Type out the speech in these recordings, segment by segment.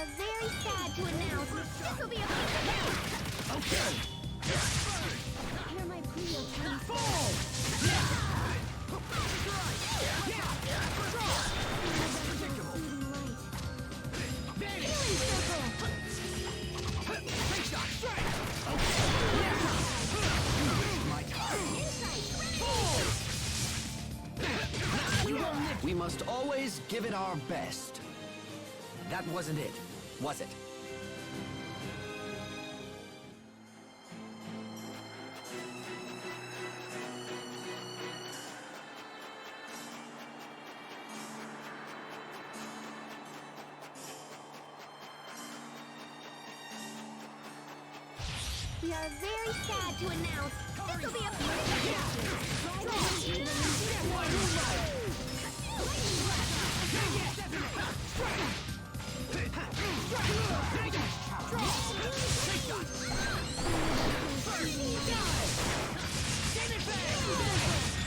are very sad to announce this will be a piece of cake! Okay! Hear my plea, Cryas. Fall! Take shot! Strike! My time! We must always give it our best. That wasn't it, was it? We are very sad to announce this will be a piece of cake!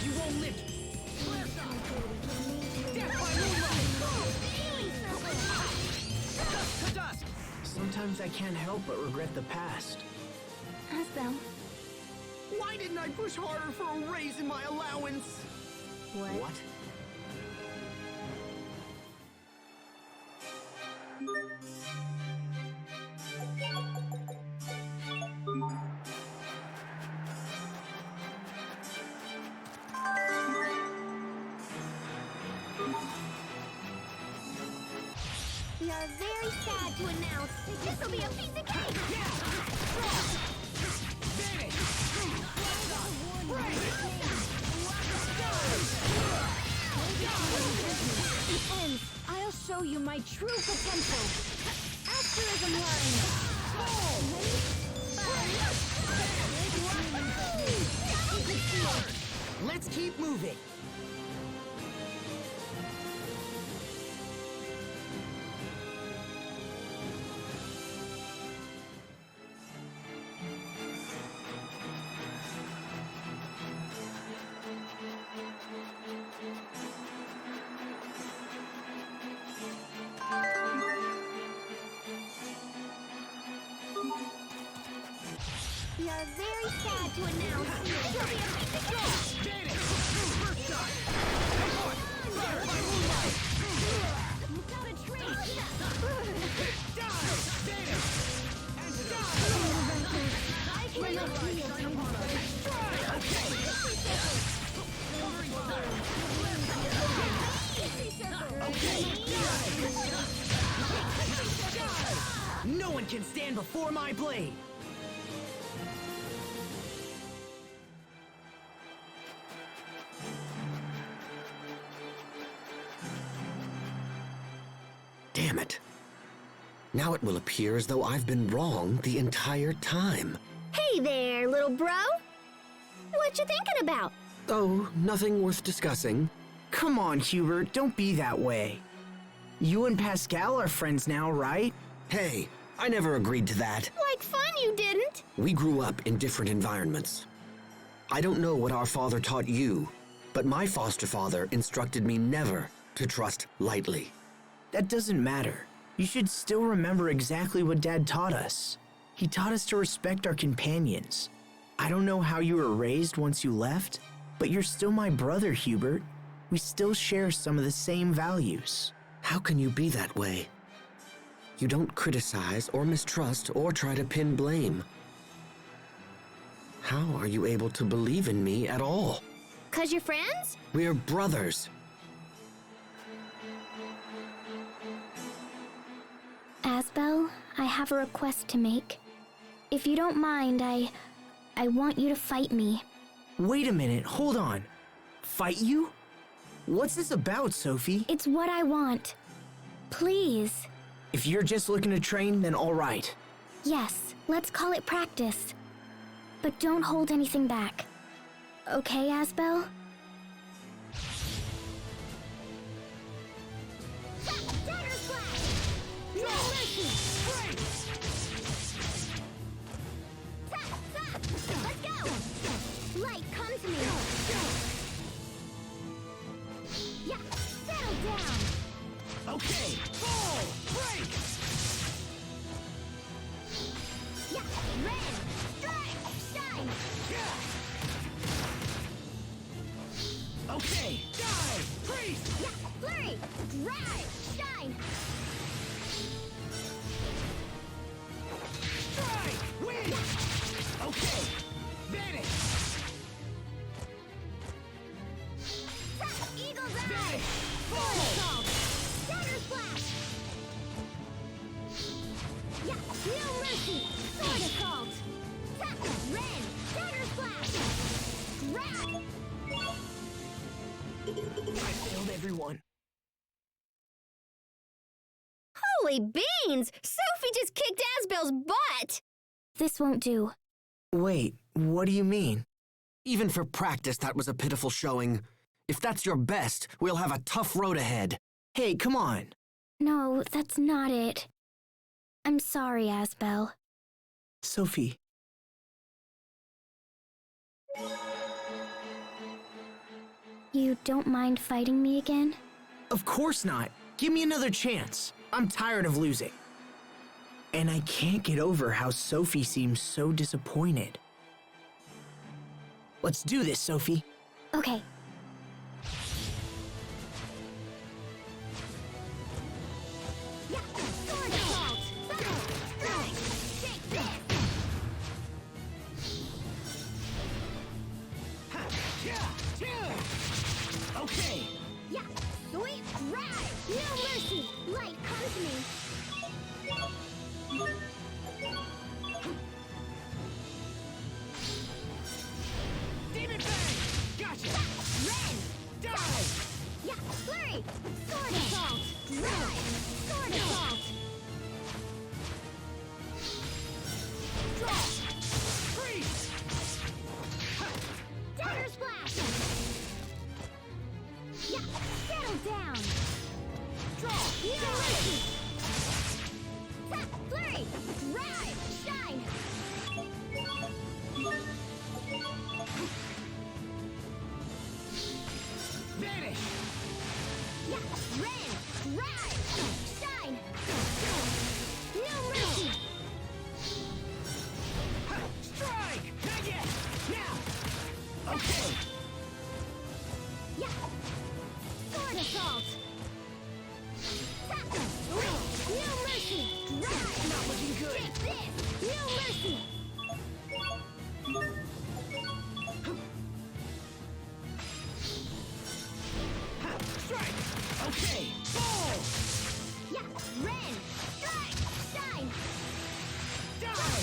You won't live! Death by moonlight! Dusk to dusk! Sometimes I can't help but regret the past. Asbel, Why didn't I push harder for a raise in my allowance? What? we are very sad to announce this will be a piece of cake! It ends. I'll show you my true potential. Asterism line. Let's keep moving. We are very sad to announce this will be a piece of cake! Get it! First shot! Come on! Fire by moonlight! Without a trace! Die! Get it! And die! I cannot feel No one can stand before my blade! Damn it. Now it will appear as though I've been wrong the entire time. Hey there, little bro! What you thinking about? Oh, nothing worth discussing. Come on, Hubert, don't be that way. You and Pascal are friends now, right? Hey, I never agreed to that. Like fun you didn't! We grew up in different environments. I don't know what our father taught you, but my foster father instructed me never to trust lightly. That doesn't matter. You should still remember exactly what Dad taught us. He taught us to respect our companions. I don't know how you were raised once you left, but you're still my brother, Hubert. We still share some of the same values. How can you be that way? You don't criticize or mistrust or try to pin blame. How are you able to believe in me at all? 'Cause you're friends? We're brothers. Asbel, I have a request to make. If you don't mind, I want you to fight me. Wait a minute, hold on. Fight you? What's this about, Sophie? It's what I want. Please. If you're just looking to train, then all right. Yes, let's call it practice. But don't hold anything back. Okay, Asbel? Let's go! Light, come to me! Yeah, settle down! Okay, fall! Break! Okay, die! Freeze! Yeah, flurry! Drive! Shine! Strike! Win! Okay, vanish! Eagle's Eye! Vanish! Sword Fall! Assault! Dagger Splash! Yeah, no mercy! Sword Assault! Ren! Dagger Splash! Grab! I failed everyone. Holy beans! Sophie just kicked Asbel's butt! This won't do. Wait, what do you mean? Even for practice, that was a pitiful showing. If that's your best, we'll have a tough road ahead. Hey, come on. No, that's not it. I'm sorry, Asbel. Sophie. You don't mind fighting me again? Of course not. Give me another chance. I'm tired of losing. And I can't get over how Sophie seems so disappointed. Let's do this, Sophie. Okay. Yeah, Sword Assault! Strike! Take this! Okay, Yeah, sweet ride! No mercy! Light, come to me! Demon Fang! Gotcha! Ren! Die! Yeah, flurry! Sword Assault! Drive! Sword Assault! Draw! Freeze! Dagger Splash! Yeah, settle down! Draw! No mercy! Tap, flurry! Drive! Shine! Vanish! Yeah, Ren! Drive! Shine! No mercy! Strike! Not yet! Now! Okay! Yeah! Sword Assault! Tap! No mercy! Drive! Not looking good! Take this! No mercy! Strike! Okay! Fall! Yeah! Ren! Strike! Shine! Die!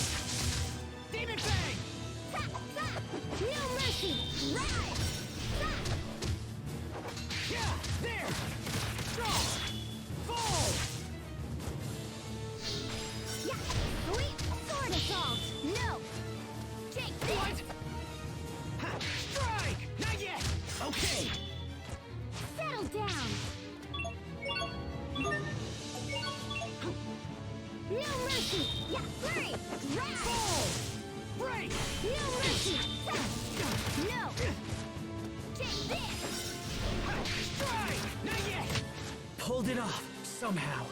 Demon Fang! Tap! Tap! No mercy! Drive! Tap! Yeah! There! Draw! Fall! Yeah! Sweet Sword Assault! No! Take this! What? Strike! Not yet! Okay! Settle down! No mercy! Yeah! Flurry! Grab! Fall! Break! No mercy! Tap! No! Take this! Strike! Not yet! Pulled it off, somehow.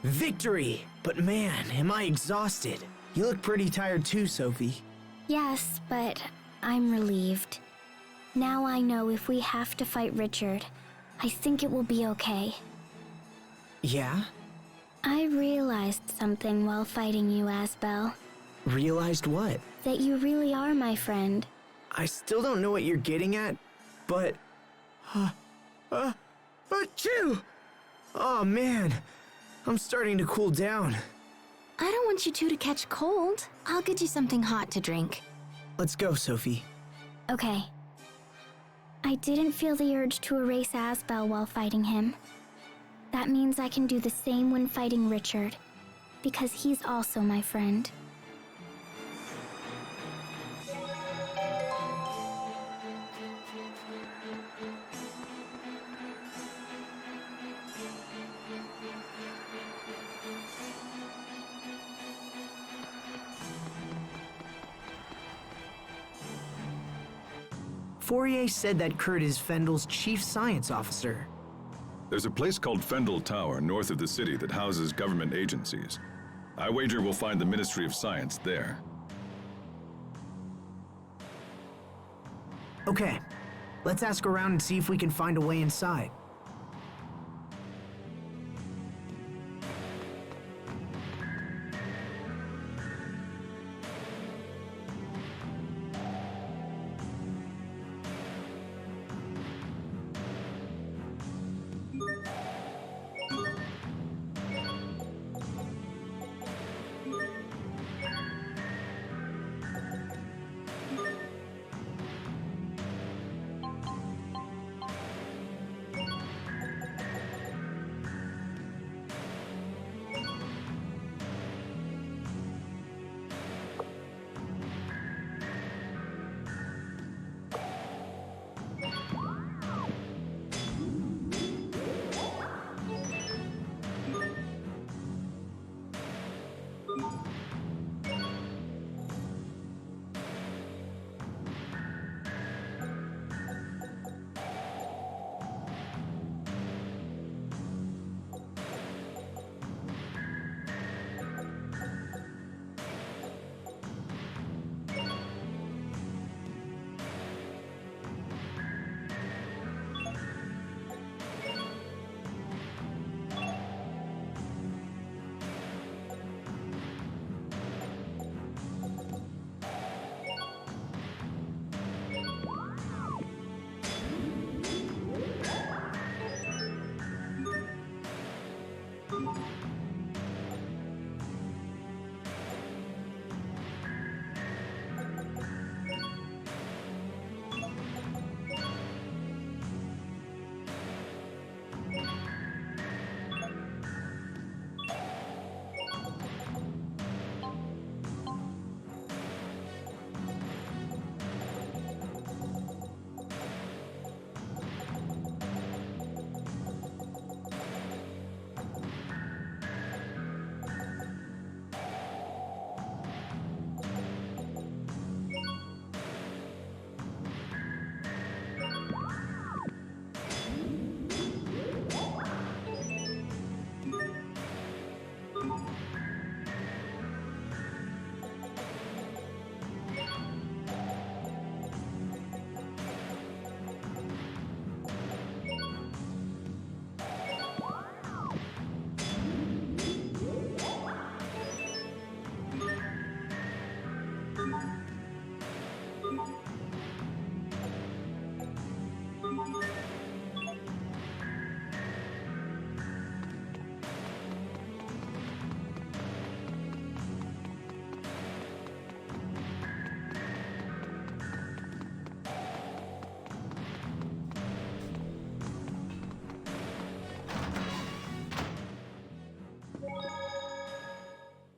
Victory! But man, am I exhausted. You look pretty tired too, Sophie. Yes, but I'm relieved. Now I know if we have to fight Richard, I think it will be okay. Yeah? I realized something while fighting you, Asbel. Realized what? That you really are my friend. I still don't know what you're getting at, but... Achoo! Oh man, I'm starting to cool down. I don't want you two to catch cold. I'll get you something hot to drink. Let's go, Sophie. Okay. I didn't feel the urge to erase Asbel while fighting him. That means I can do the same when fighting Richard, because he's also my friend. Fourier said that Kurt is Fendel's chief science officer. There's a place called Fendel Tower north of the city that houses government agencies. I wager we'll find the Ministry of Science there. Okay, let's ask around and see if we can find a way inside.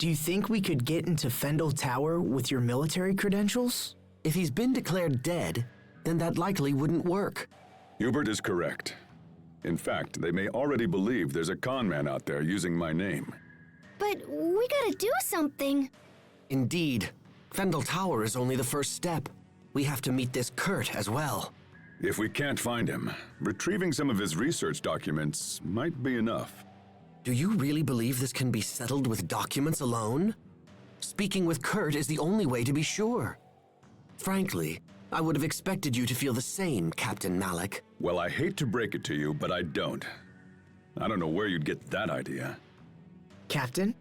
Do you think we could get into Fendel Tower with your military credentials? If he's been declared dead, then that likely wouldn't work. Hubert is correct. In fact, they may already believe there's a con man out there using my name. But we gotta do something. Indeed. Fendel Tower is only the first step. We have to meet this Kurt as well. If we can't find him, retrieving some of his research documents might be enough. Do you really believe this can be settled with documents alone? Speaking with Kurt is the only way to be sure. Frankly, I would have expected you to feel the same, Captain Malik. Well, I hate to break it to you, but I don't. I don't know where you'd get that idea. Captain?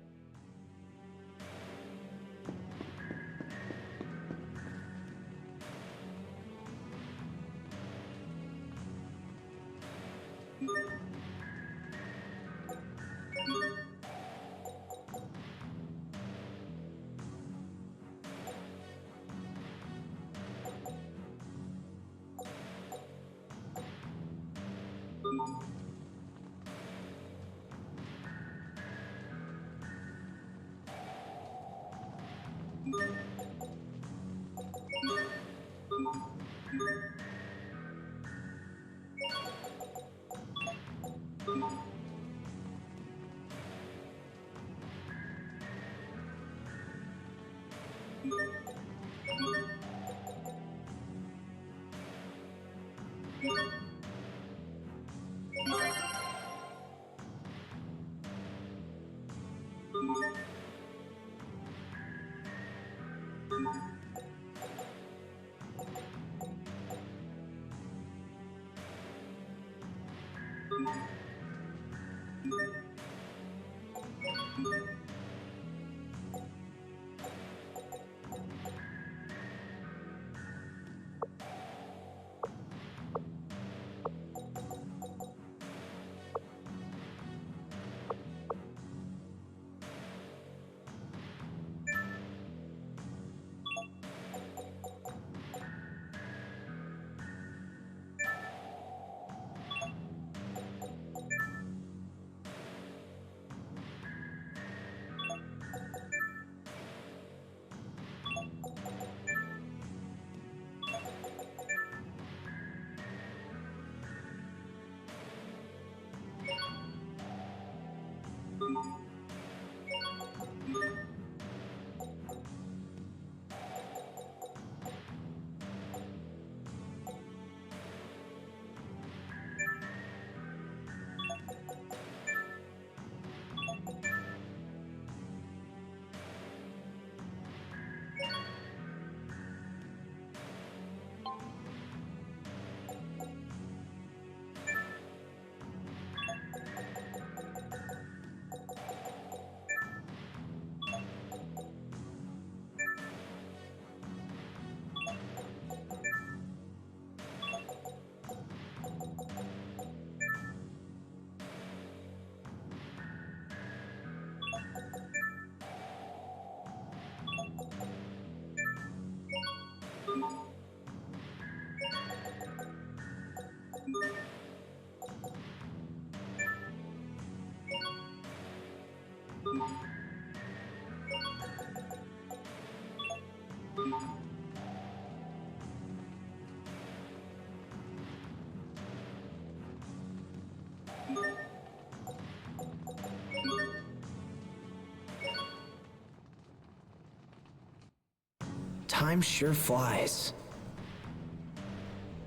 Time sure flies.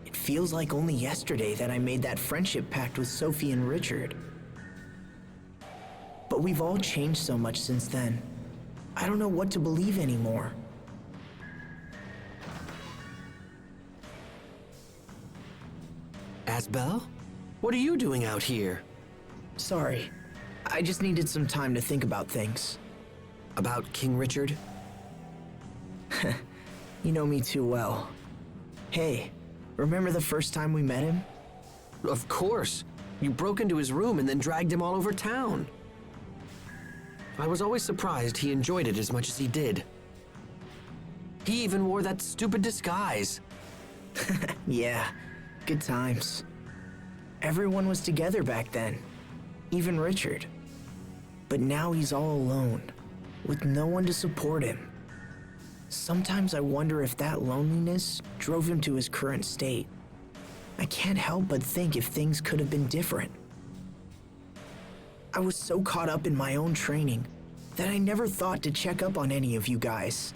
It feels like only yesterday that I made that friendship pact with Sophie and Richard. But we've all changed so much since then. I don't know what to believe anymore. Asbel? What are you doing out here? Sorry. I just needed some time to think about things. About King Richard? You know me too well. Hey, remember the first time we met him? Of course. You broke into his room and then dragged him all over town. I was always surprised he enjoyed it as much as he did. He even wore that stupid disguise. Yeah, good times. Everyone was together back then, even Richard. But now he's all alone, with no one to support him. Sometimes I wonder if that loneliness drove him to his current state. I can't help but think if things could have been different. I was so caught up in my own training that I never thought to check up on any of you guys.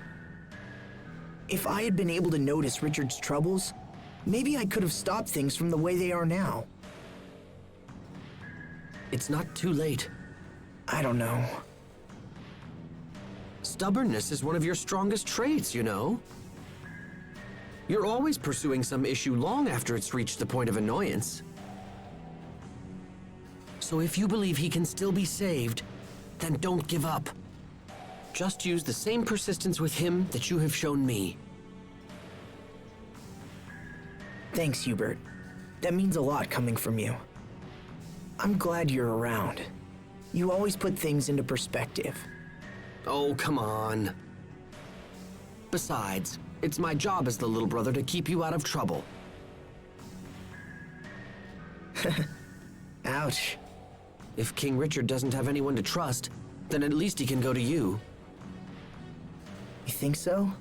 If I had been able to notice Richard's troubles, maybe I could have stopped things from the way they are now. It's not too late. I don't know. Stubbornness is one of your strongest traits, you know. You're always pursuing some issue long after it's reached the point of annoyance. So if you believe he can still be saved, then don't give up. Just use the same persistence with him that you have shown me. Thanks, Hubert. That means a lot coming from you. I'm glad you're around. You always put things into perspective. Oh, come on. Besides, it's my job as the little brother to keep you out of trouble. Ouch. If King Richard doesn't have anyone to trust, then at least he can go to you. You think so?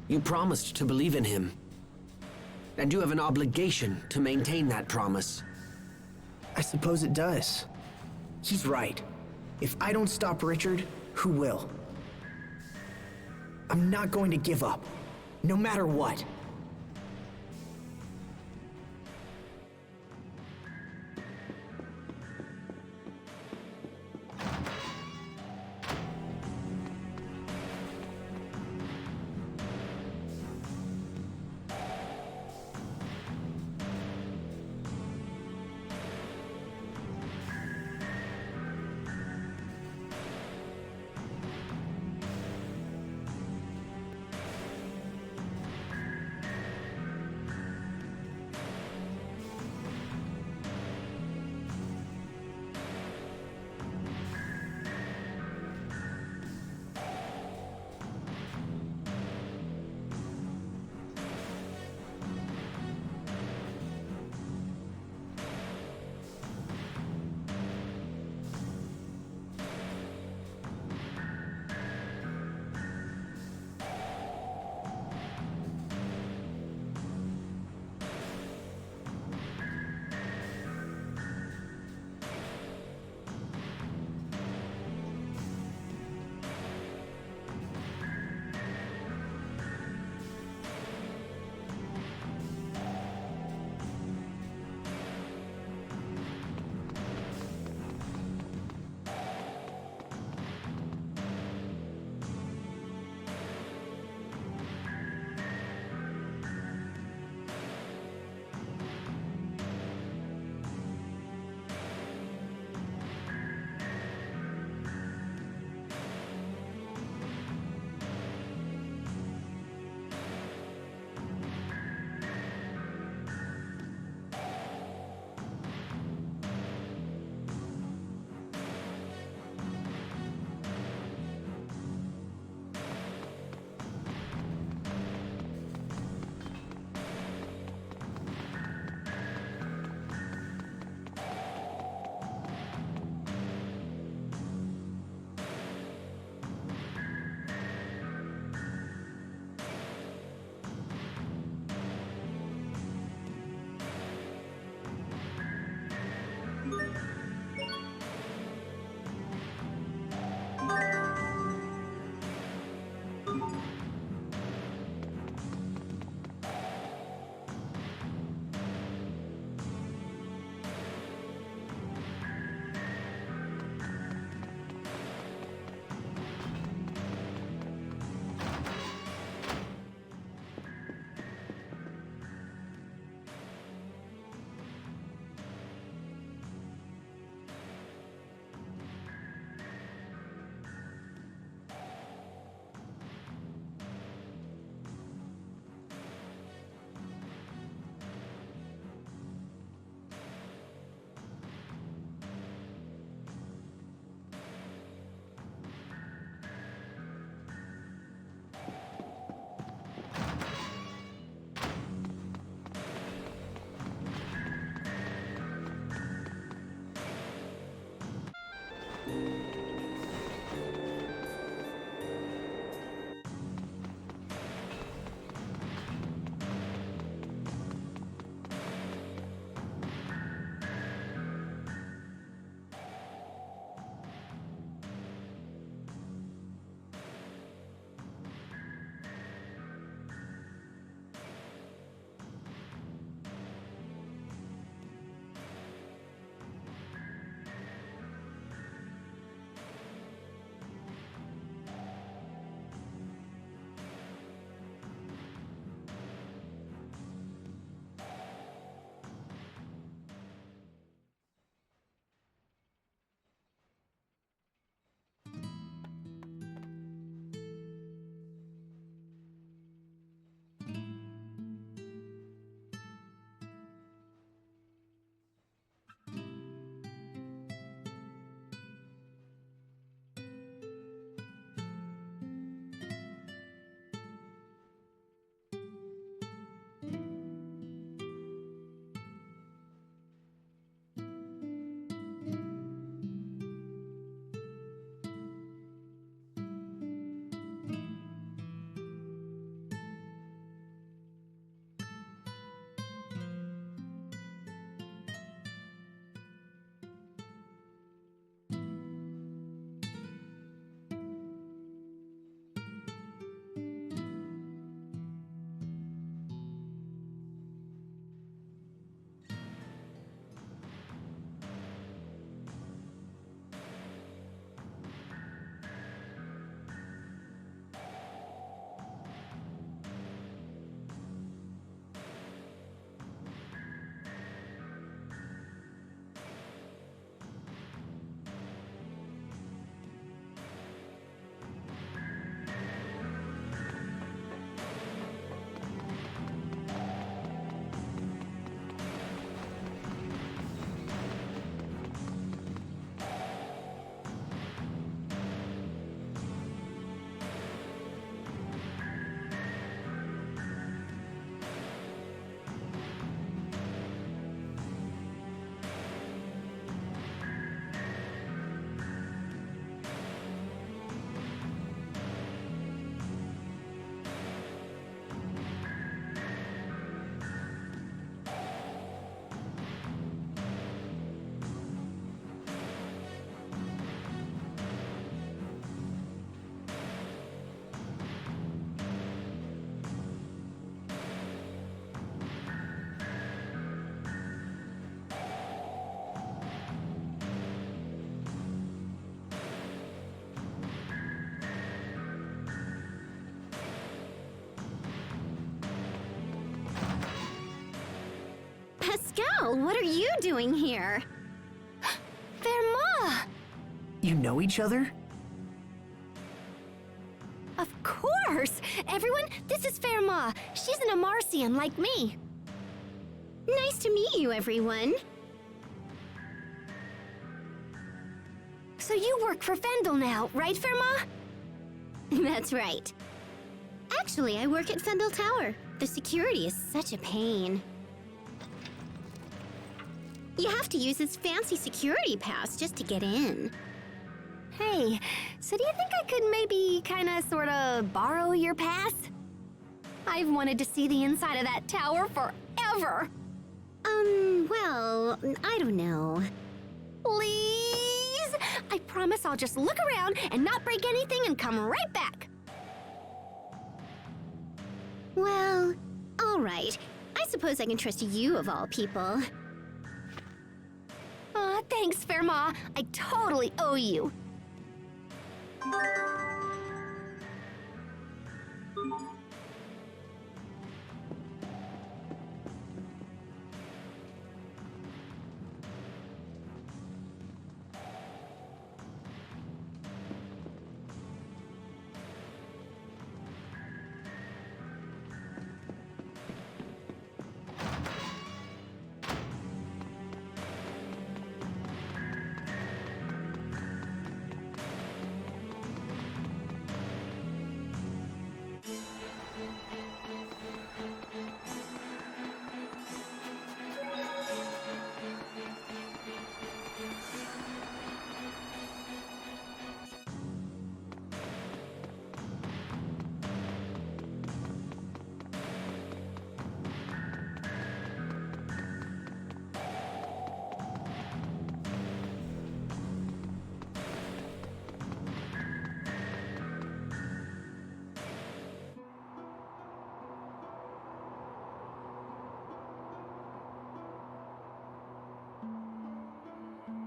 You promised to believe in him. And you have an obligation to maintain that promise. I suppose it does. He's right. If I don't stop Richard, who will? I'm not going to give up, no matter what. Pascal, what are you doing here? Verma! You know each other? Of course! Everyone, this is Verma. She's an Amarcian like me. Nice to meet you, everyone. So you work for Fendel now, right, Verma? That's right. Actually, I work at Fendel Tower. The security is such a pain. You have to use this fancy security pass just to get in. Hey, so do you think I could maybe sorta borrow your pass? I've wanted to see the inside of that tower forever. Well, I don't know. Please? I promise I'll just look around and not break anything and come right back. Well, all right. I suppose I can trust you of all people. Aw, thanks, Verma. I totally owe you.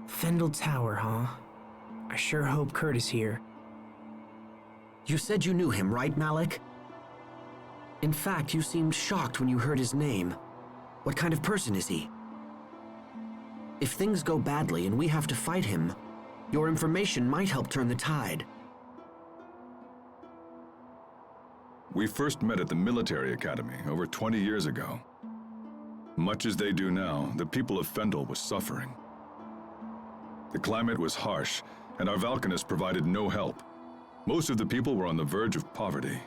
Fendel Tower, huh? I sure hope Kurt is here. You said you knew him, right, Malik? In fact, you seemed shocked when you heard his name. What kind of person is he? If things go badly and we have to fight him, your information might help turn the tide. We first met at the military academy over 20 years ago. Much as they do now, the people of Fendel was suffering. The climate was harsh, and our Valkines provided no help. Most of the people were on the verge of poverty,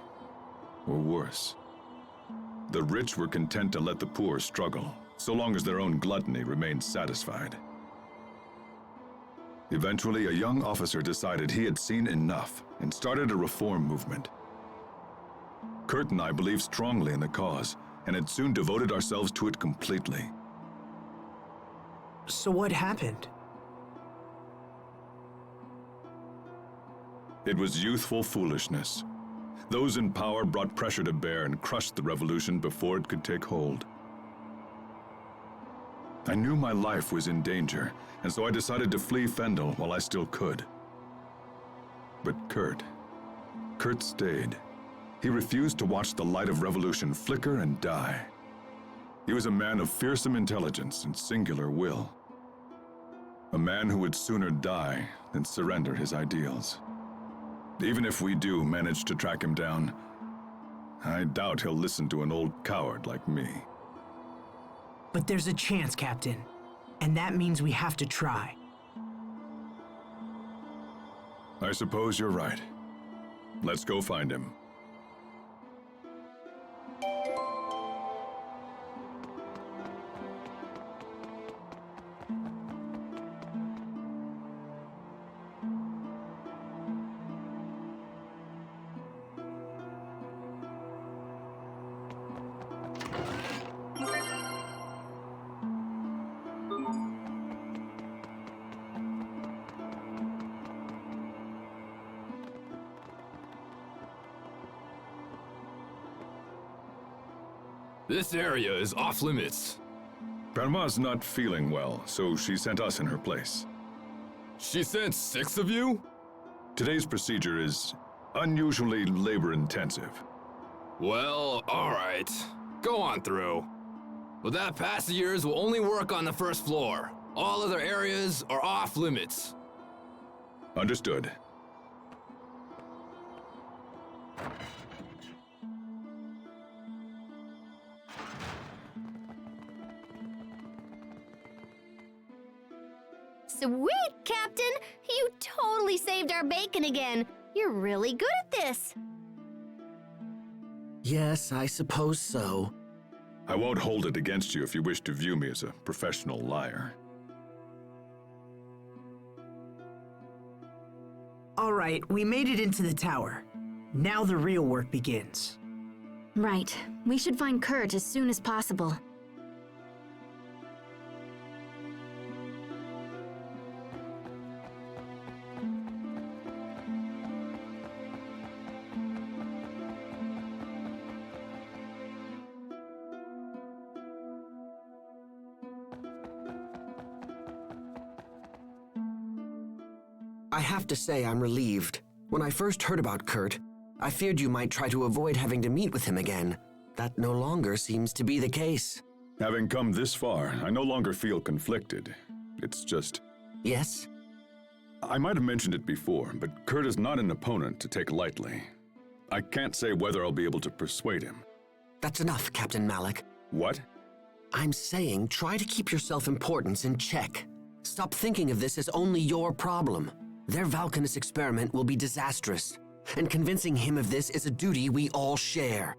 or worse. The rich were content to let the poor struggle, so long as their own gluttony remained satisfied. Eventually, a young officer decided he had seen enough and started a reform movement. Kurt and I believed strongly in the cause, and had soon devoted ourselves to it completely. So what happened? It was youthful foolishness. Those in power brought pressure to bear and crushed the revolution before it could take hold. I knew my life was in danger, and so I decided to flee Fendel while I still could. But Kurt stayed. He refused to watch the light of revolution flicker and die. He was a man of fearsome intelligence and singular will. A man who would sooner die than surrender his ideals. Even if we do manage to track him down, I doubt he'll listen to an old coward like me. But there's a chance, Captain. And that means we have to try. I suppose you're right. Let's go find him. This area is off limits. Grandma's not feeling well, so she sent us in her place. She sent 6 of you? Today's procedure is unusually labor-intensive. Well, alright. Go on through. But that pass of yours will only work on the first floor. All other areas are off limits. Understood. Sweet, Captain! You totally saved our bacon again. You're really good at this. Yes, I suppose so. I won't hold it against you if you wish to view me as a professional liar. All right, we made it into the tower. Now the real work begins. Right. We should find Kurt as soon as possible. I have to say I'm relieved. When I first heard about Kurt, I feared you might try to avoid having to meet with him again. That no longer seems to be the case. Having come this far, I no longer feel conflicted. It's just... Yes? I might have mentioned it before, but Kurt is not an opponent to take lightly. I can't say whether I'll be able to persuade him. That's enough, Captain Malik. What? I'm saying try to keep your self-importance in check. Stop thinking of this as only your problem. Their Valkines experiment will be disastrous, and convincing him of this is a duty we all share.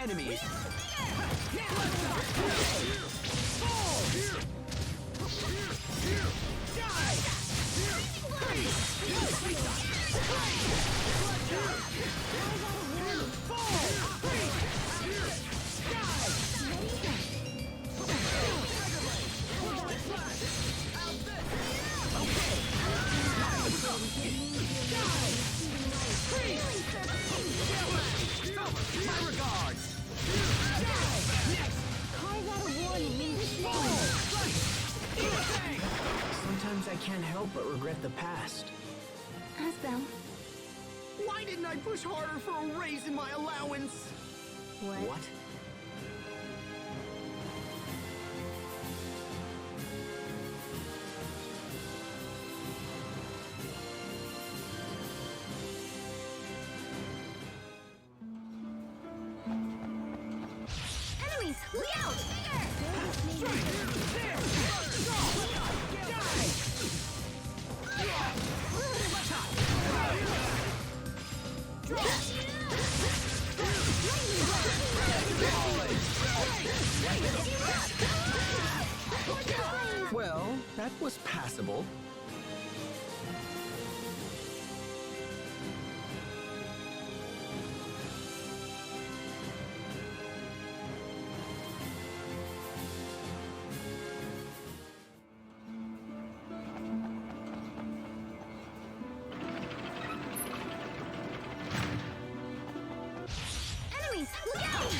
Enemies! Sometimes I can't help but regret the past. Asbel, Why didn't I push harder for a raise in my allowance? What? Enemies, That was passable. Enemies, look out!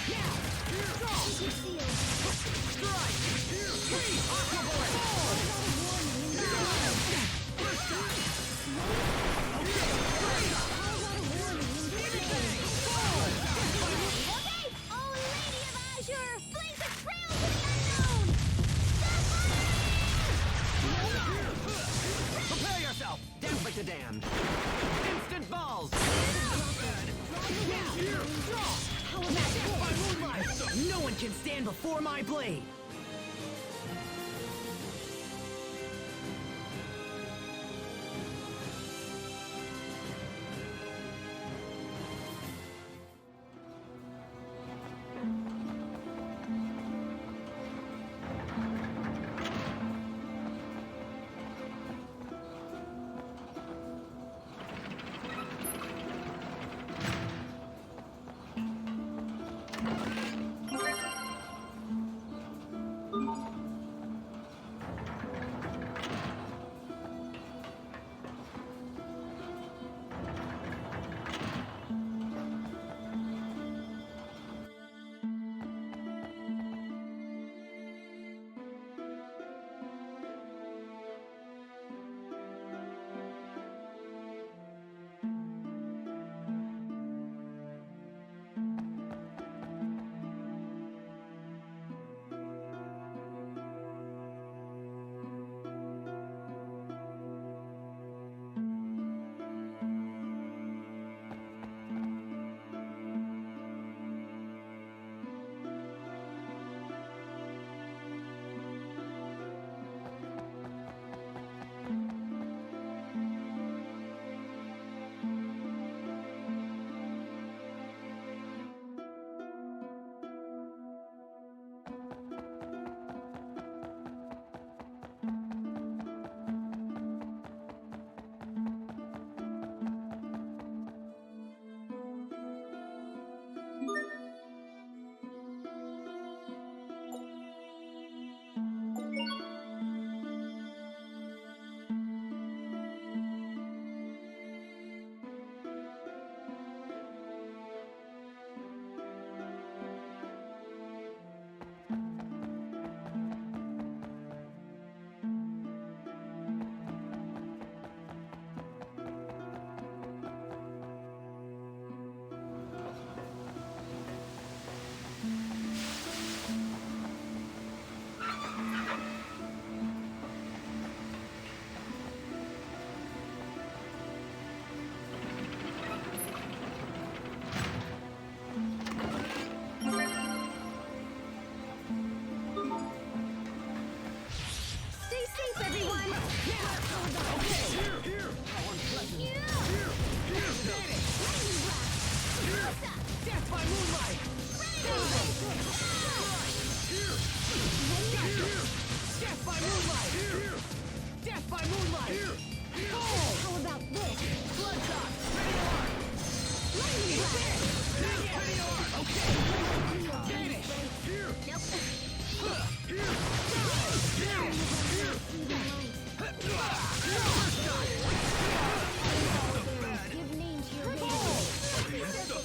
Prepare yourself! Dance like the damned! Instant balls! No one can stand before my blade!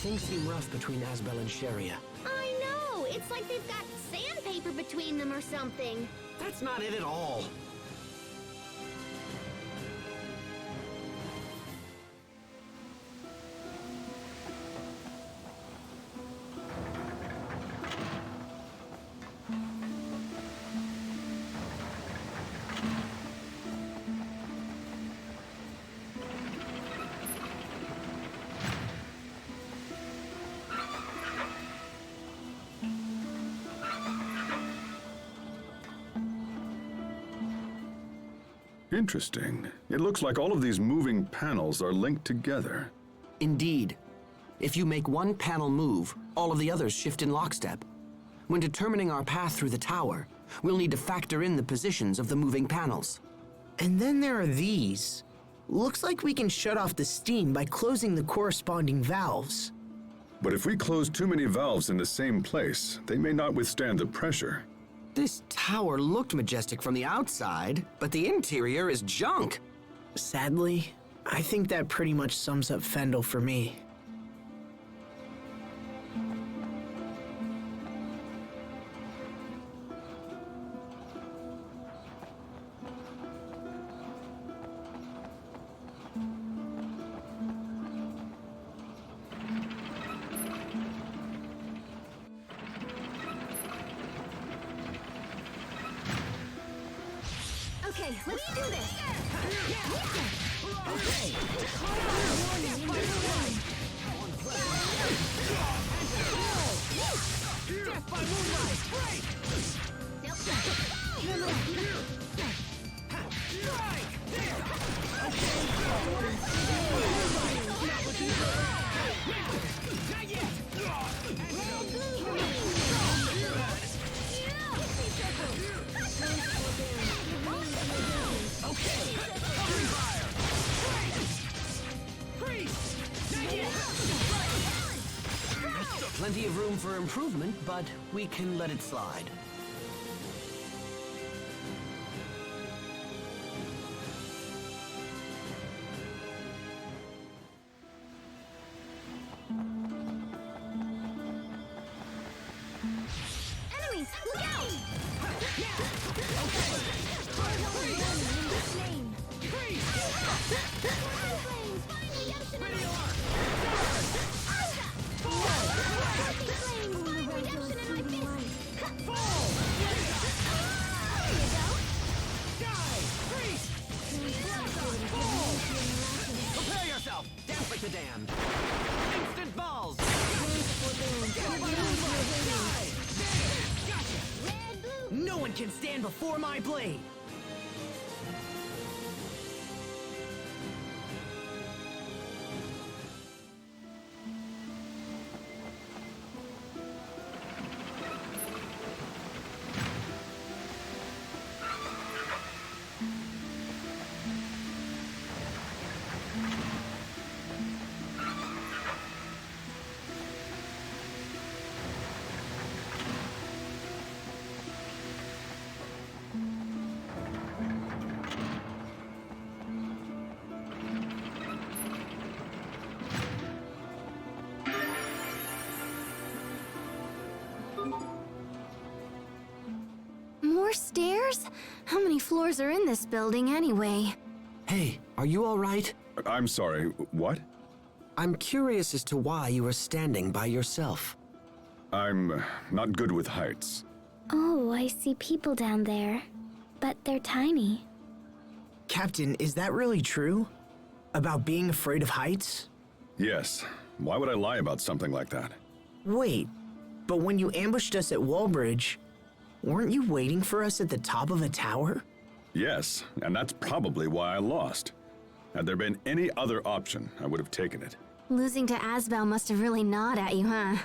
Things seem rough between Asbel and Sharia. I know! It's like they've got sandpaper between them or something. That's not it at all. Interesting. It looks like all of these moving panels are linked together. Indeed. If you make one panel move, all of the others shift in lockstep. When determining our path through the tower, we'll need to factor in the positions of the moving panels. And then there are these. Looks like we can shut off the steam by closing the corresponding valves. But if we close too many valves in the same place, they may not withstand the pressure. This tower looked majestic from the outside, but the interior is junk. Sadly, I think that pretty much sums up Fendel for me. Okay, let's do this. Death by moonlight! Plenty of room for improvement, but we can let it slide. Enemies, look out! Prepare yourself! Dance like the damned! Instant balls! No one can stand before my blade! More stairs? How many floors are in this building anyway? Hey, are you all right? I'm sorry, what? I'm curious as to why you are standing by yourself. I'm not good with heights. Oh, I see people down there. But they're tiny. Captain, is that really true? About being afraid of heights? Yes. Why would I lie about something like that? Wait, but when you ambushed us at Wallbridge, weren't you waiting for us at the top of a tower? Yes, and that's probably why I lost. Had there been any other option, I would have taken it. Losing to Asbel must have really gnawed at you, huh?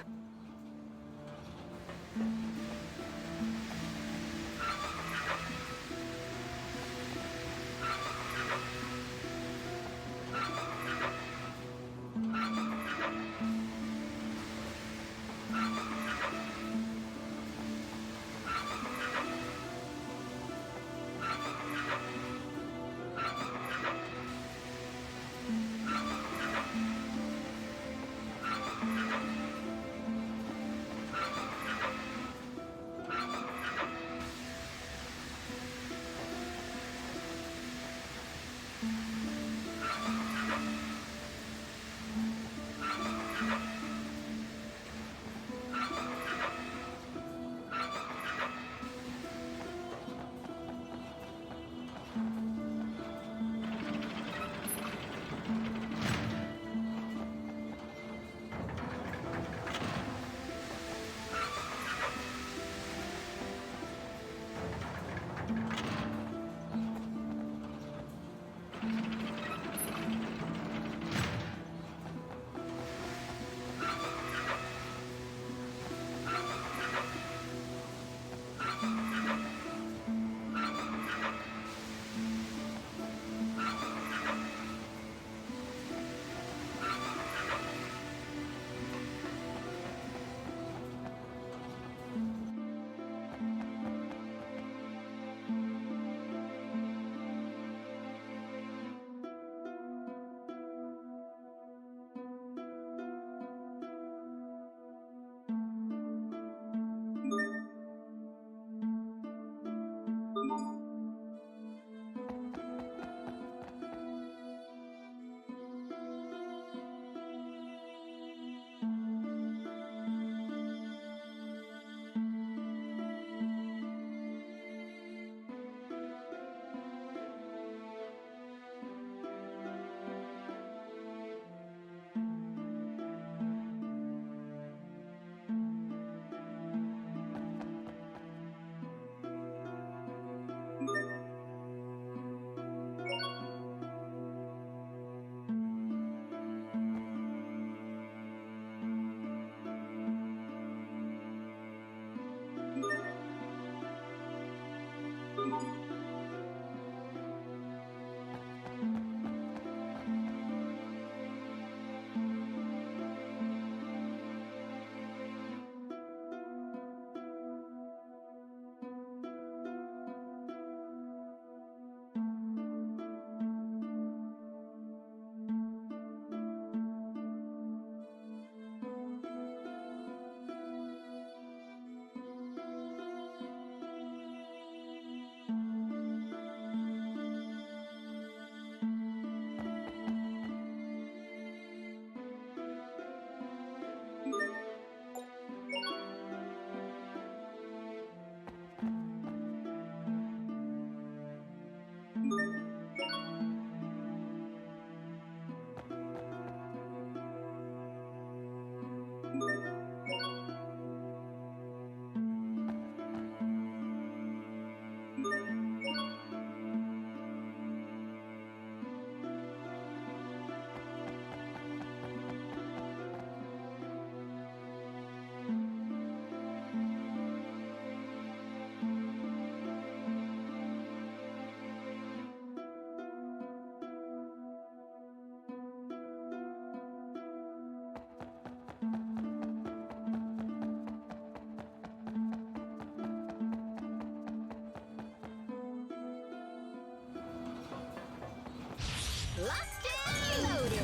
Locked and loaded.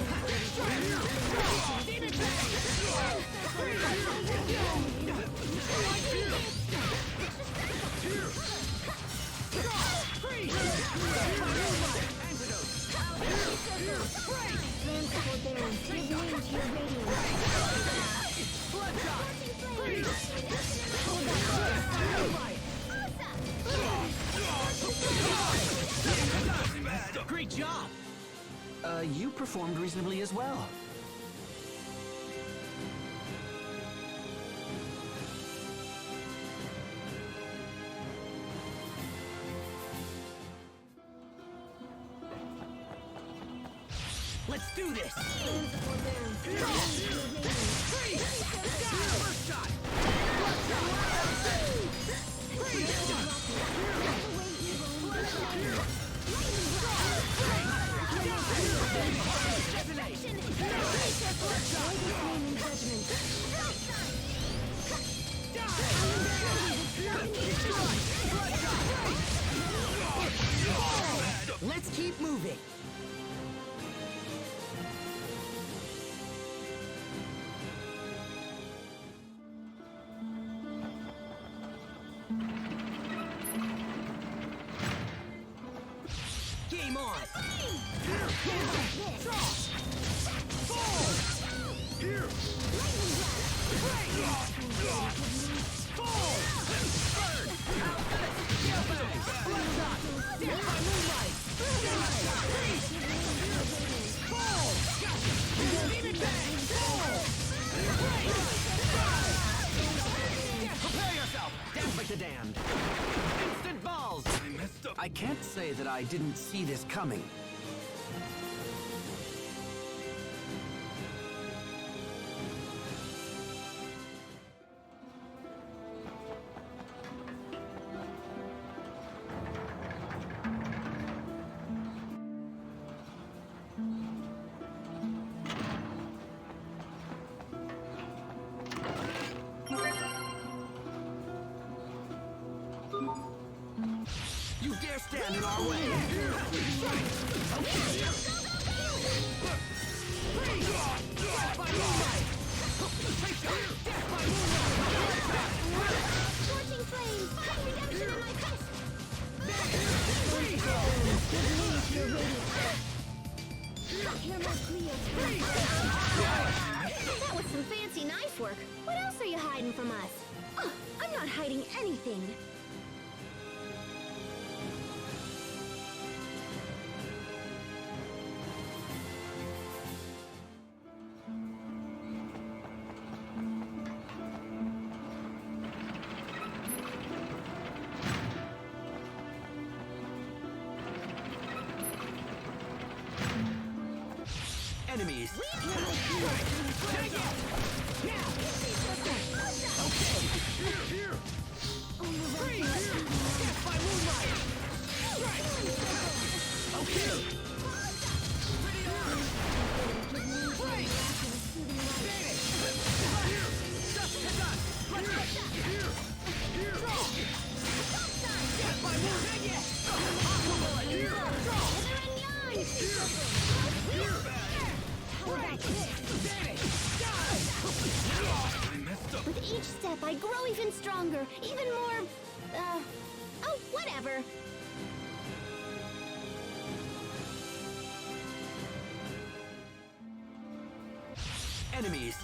Great job! You performed reasonably as well. Let's do this! First shot! Let's keep moving. Game on! Prepare yourself! Dance like the damned! Instant balls! I can't say that I didn't see this coming. You dare stand in our way! Scorching flame! Find redemption in my fist! That was some fancy knife work. What else are you hiding from us? Oh, I'm not hiding anything. Enemies! With each step, I grow even stronger, even more, oh, whatever. Enemies!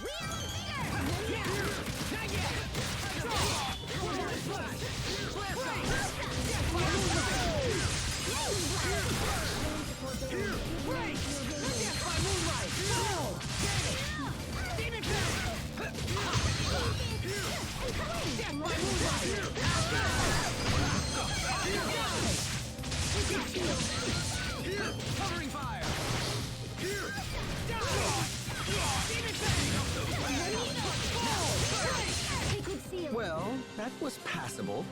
Covering fire! Well, that was passable.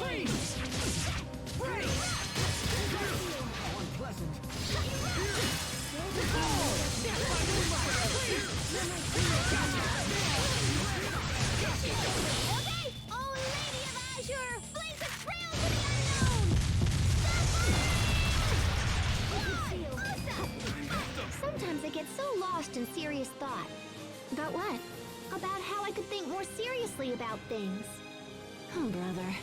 Okay! Oh, Lady of Azure! Blaze a trail to the unknown! Awesome! Sometimes I get so lost in serious thought. About what? About how I could think more seriously about things. Oh, brother.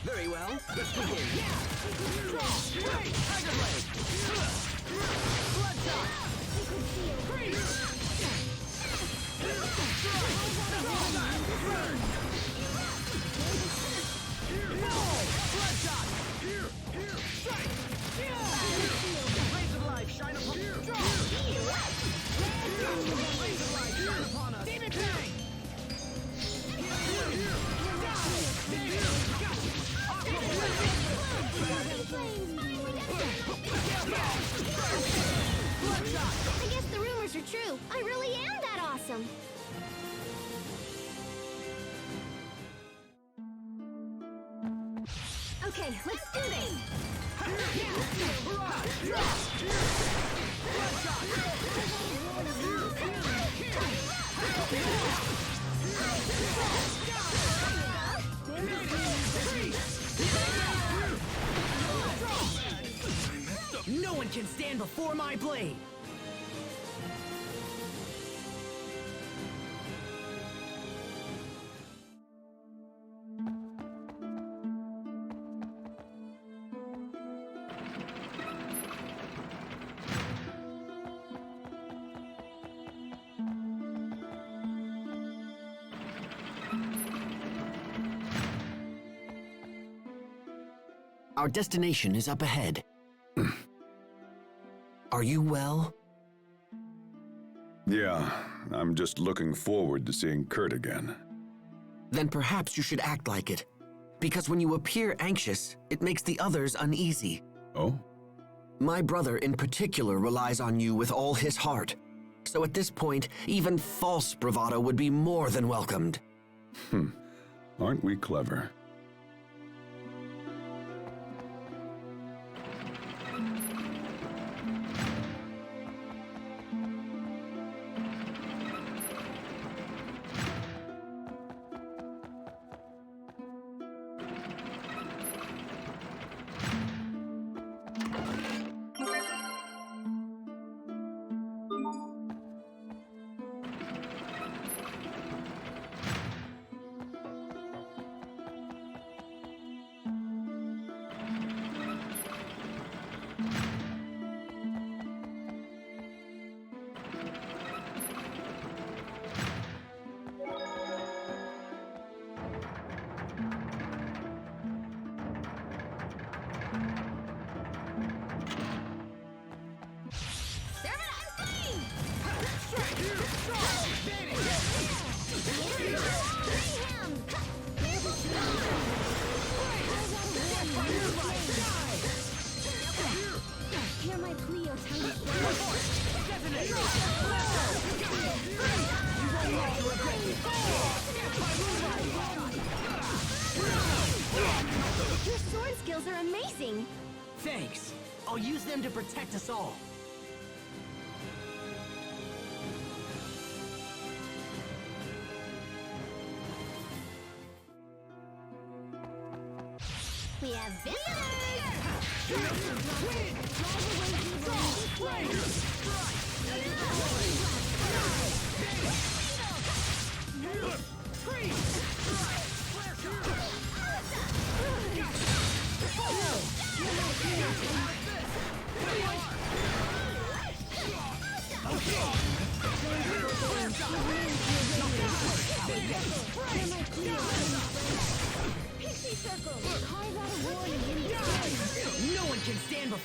Very well. Let's begin. Tiger Blade. Bloodshot. Bloodshot. Rays of life shine upon Rays of life shine upon us. Demon Fang. I guess the rumors are true. I really am that awesome. Okay, let's do this. No one can stand before my blade! Our destination is up ahead. Are you well? Yeah, I'm just looking forward to seeing Kurt again. Then perhaps you should act like it. Because when you appear anxious, it makes the others uneasy. Oh? My brother in particular relies on you with all his heart. So at this point, even false bravado would be more than welcomed. Aren't we clever? Your sword skills are amazing. Thanks. I'll use them to protect us all. We have visitors!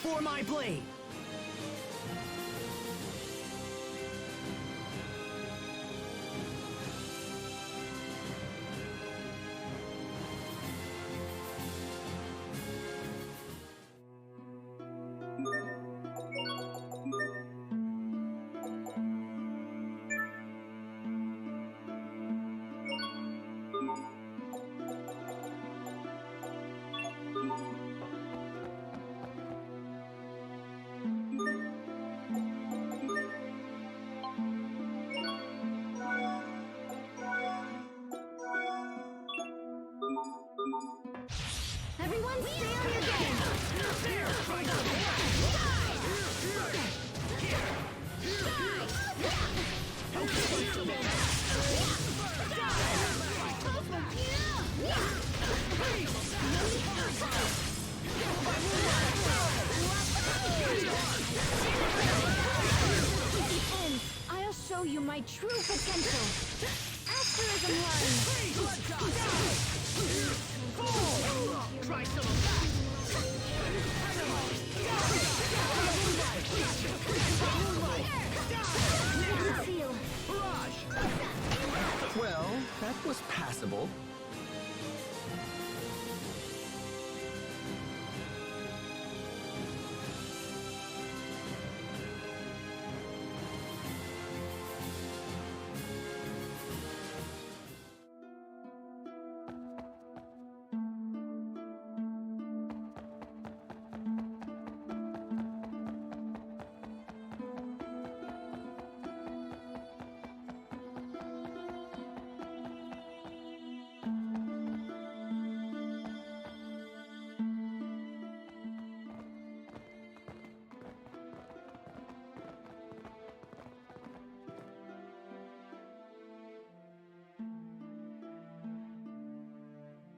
for my blade! Everyone stay on your game! I'll show you my true potential. Asterism line. Try some of that! Well, that was passable.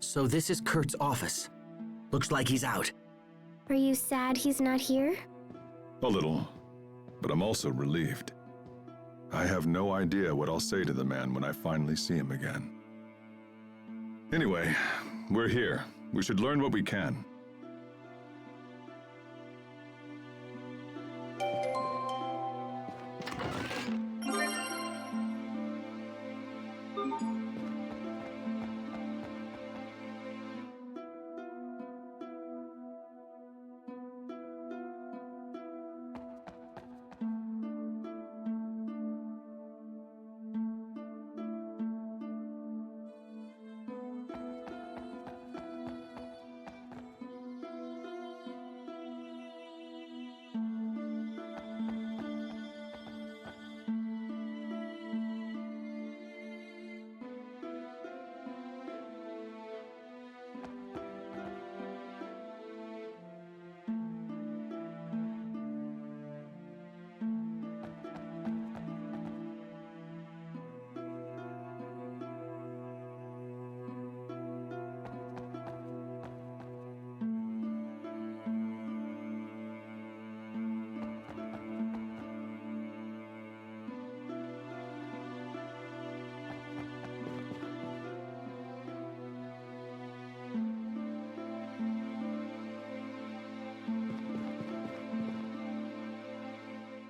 So this is Kurt's office. Looks like he's out. Are you sad he's not here? A little, but I'm also relieved. I have no idea what I'll say to the man when I finally see him again. Anyway, we're here. We should learn what we can.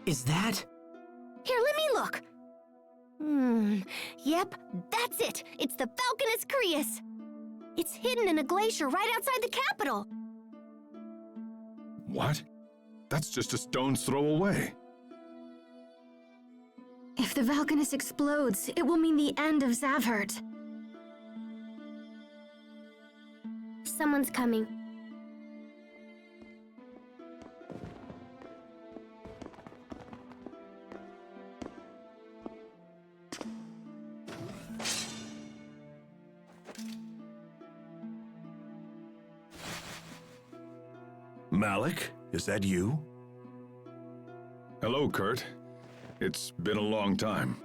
Is that? Here, let me look. Yep, that's it. It's the Valkines Cryas. It's hidden in a glacier right outside the capital. What? That's just a stone's throw away. If the Valkines explodes, it will mean the end of Zavhert. Someone's coming. Malik, is that you? Hello, Kurt. It's been a long time.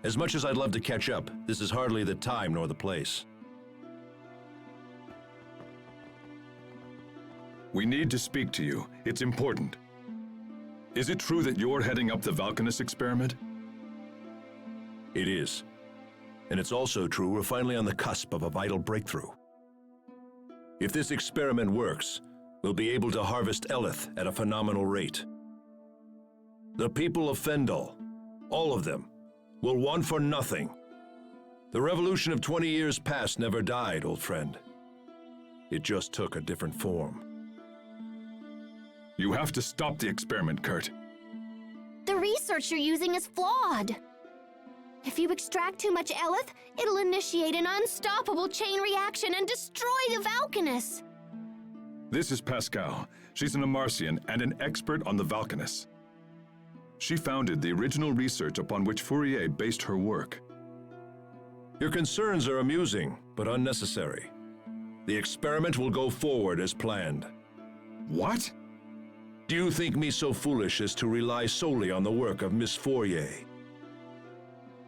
As much as I'd love to catch up, this is hardly the time nor the place. We need to speak to you. It's important. Is it true that you're heading up the Valkines experiment? It is. And it's also true we're finally on the cusp of a vital breakthrough. If this experiment works, we'll be able to harvest Eleth at a phenomenal rate. The people of Fendel, all of them, will want for nothing. The revolution of 20 years past never died, old friend. It just took a different form. You have to stop the experiment, Kurt. The research you're using is flawed. If you extract too much Eleth, it'll initiate an unstoppable chain reaction and destroy the Valkines. This is Pascal. She's an Amarcian and an expert on the Valkines. She founded the original research upon which Fourier based her work. Your concerns are amusing, but unnecessary. The experiment will go forward as planned. What? Do you think me so foolish as to rely solely on the work of Miss Fourier?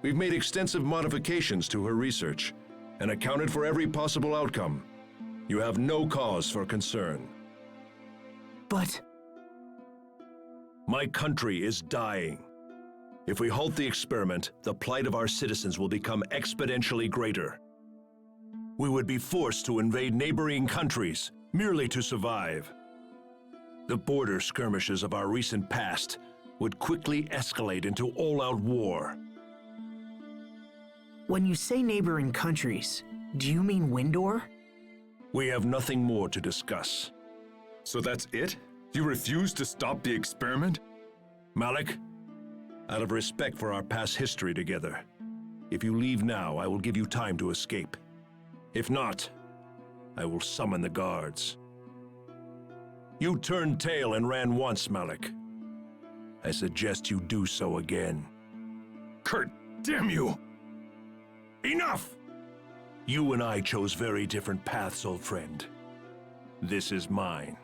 We've made extensive modifications to her research and accounted for every possible outcome. You have no cause for concern. But my country is dying. If we halt the experiment, the plight of our citizens will become exponentially greater. We would be forced to invade neighboring countries merely to survive. The border skirmishes of our recent past would quickly escalate into all-out war. when you say neighboring countries, do you mean Windor? We have nothing more to discuss. So that's it? You refuse to stop the experiment? Malik, out of respect for our past history together, if you leave now, I will give you time to escape. If not, I will summon the guards. You turned tail and ran once, Malik. I suggest you do so again. Kurt, damn you! Enough! You and I chose very different paths, old friend. This is mine.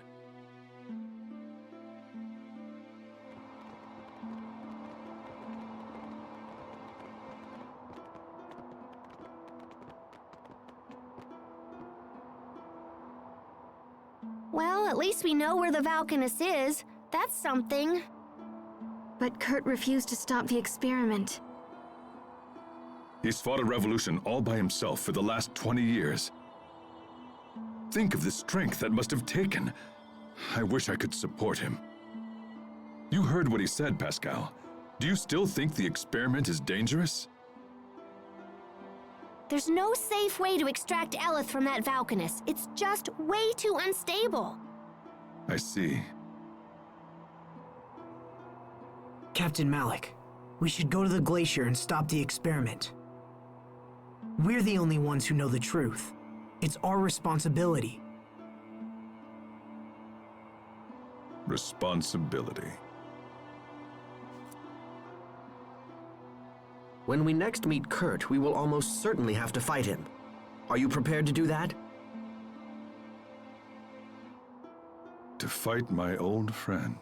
Well, at least we know where the Valkines is. That's something. But Kurt refused to stop the experiment. He's fought a revolution all by himself for the last 20 years. Think of the strength that must have taken. I wish I could support him. You heard what he said, Pascal. Do you still think the experiment is dangerous? There's no safe way to extract Eleth from that Valkines. It's just way too unstable. I see. Captain Malik, we should go to the glacier and stop the experiment. We're the only ones who know the truth. It's our responsibility. Responsibility. When we next meet Kurt, we will almost certainly have to fight him. Are you prepared to do that? To fight my old friend.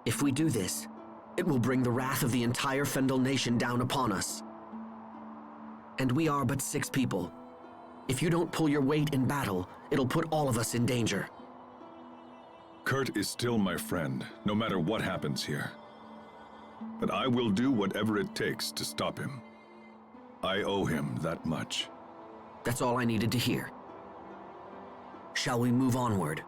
If we do this, it will bring the wrath of the entire Fendel nation down upon us. And we are but 6 people. If you don't pull your weight in battle, it'll put all of us in danger. Kurt is still my friend, no matter what happens here. But I will do whatever it takes to stop him. I owe him that much. That's all I needed to hear. Shall we move onward?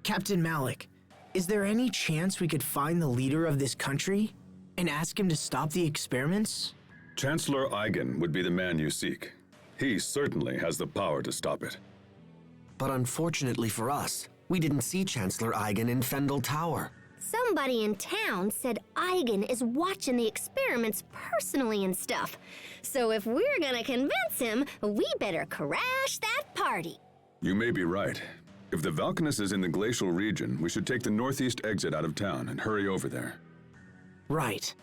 Captain Malik, is there any chance we could find the leader of this country and ask him to stop the experiments? Chancellor Eigen would be the man you seek. He certainly has the power to stop it. But unfortunately for us, we didn't see Chancellor Eigen in Fendel Tower. Somebody in town said Eigen is watching the experiments personally and stuff. So if we're gonna convince him, we better crash that party. You may be right. If the Valkines is in the glacial region, we should take the northeast exit out of town and hurry over there. Right.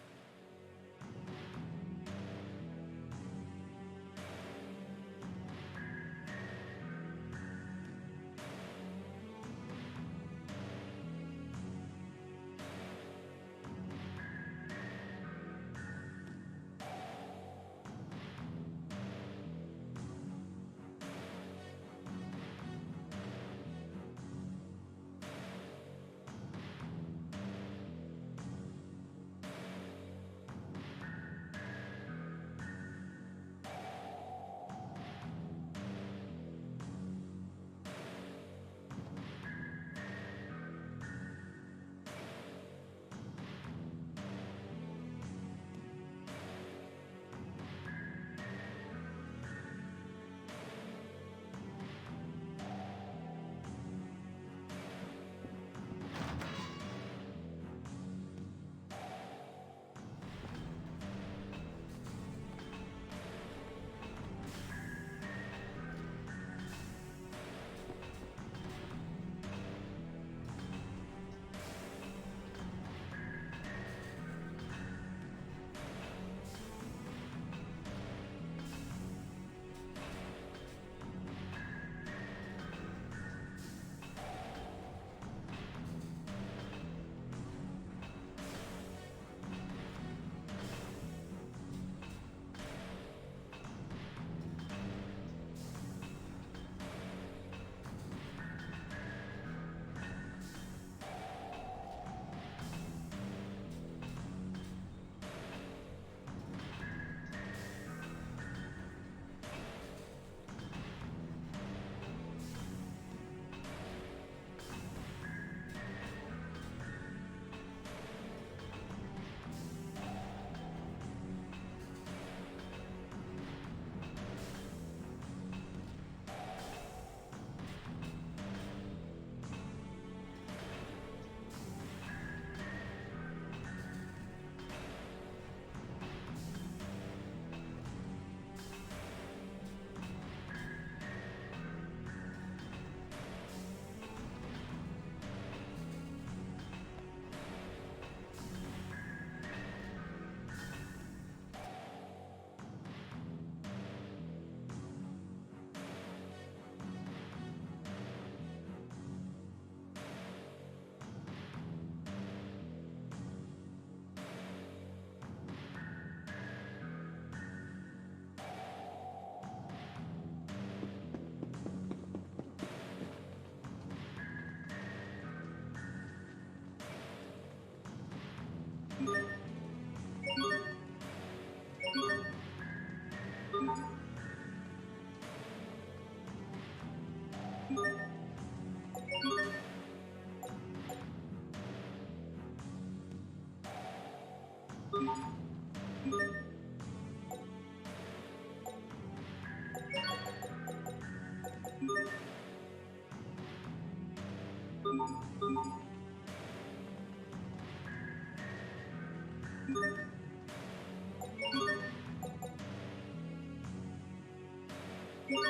Enemies,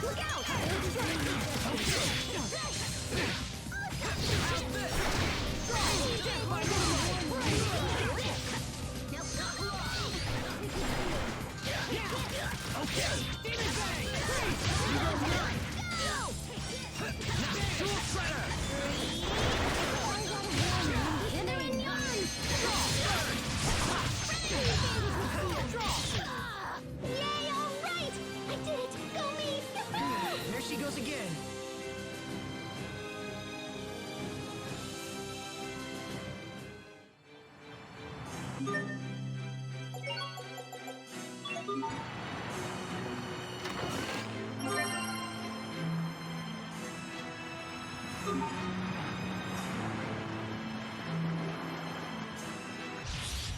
look out! Yay, all right! I did it! Go me! There she goes again.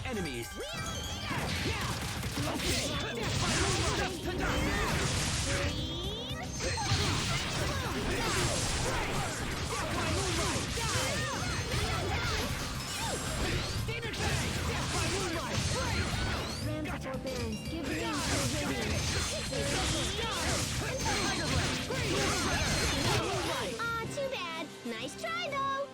Enemies. Aw, too bad. Nice try, though.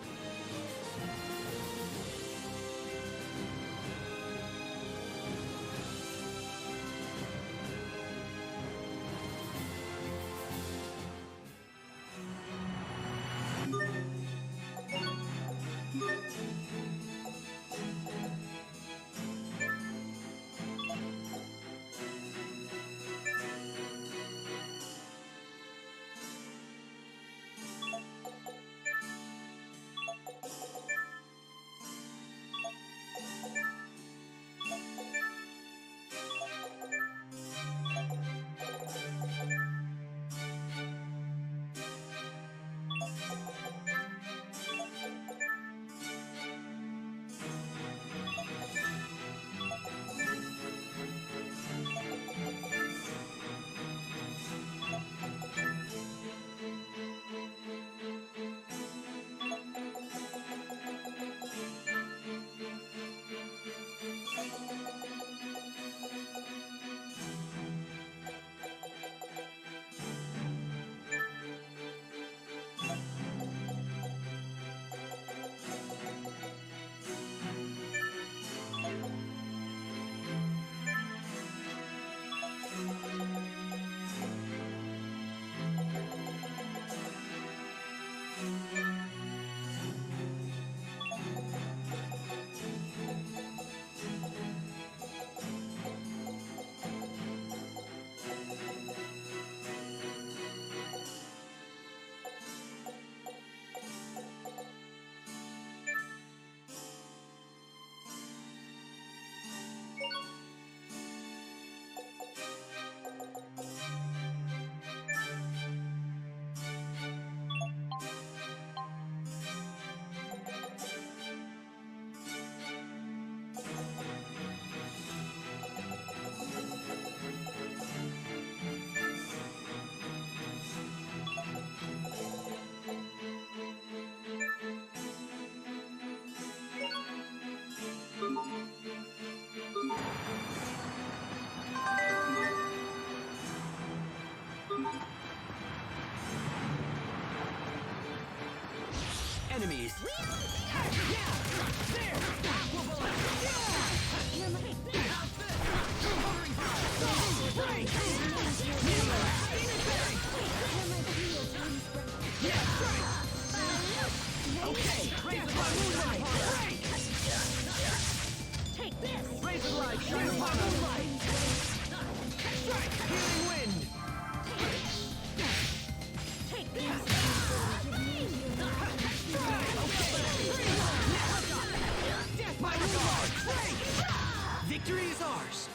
Victory is ours!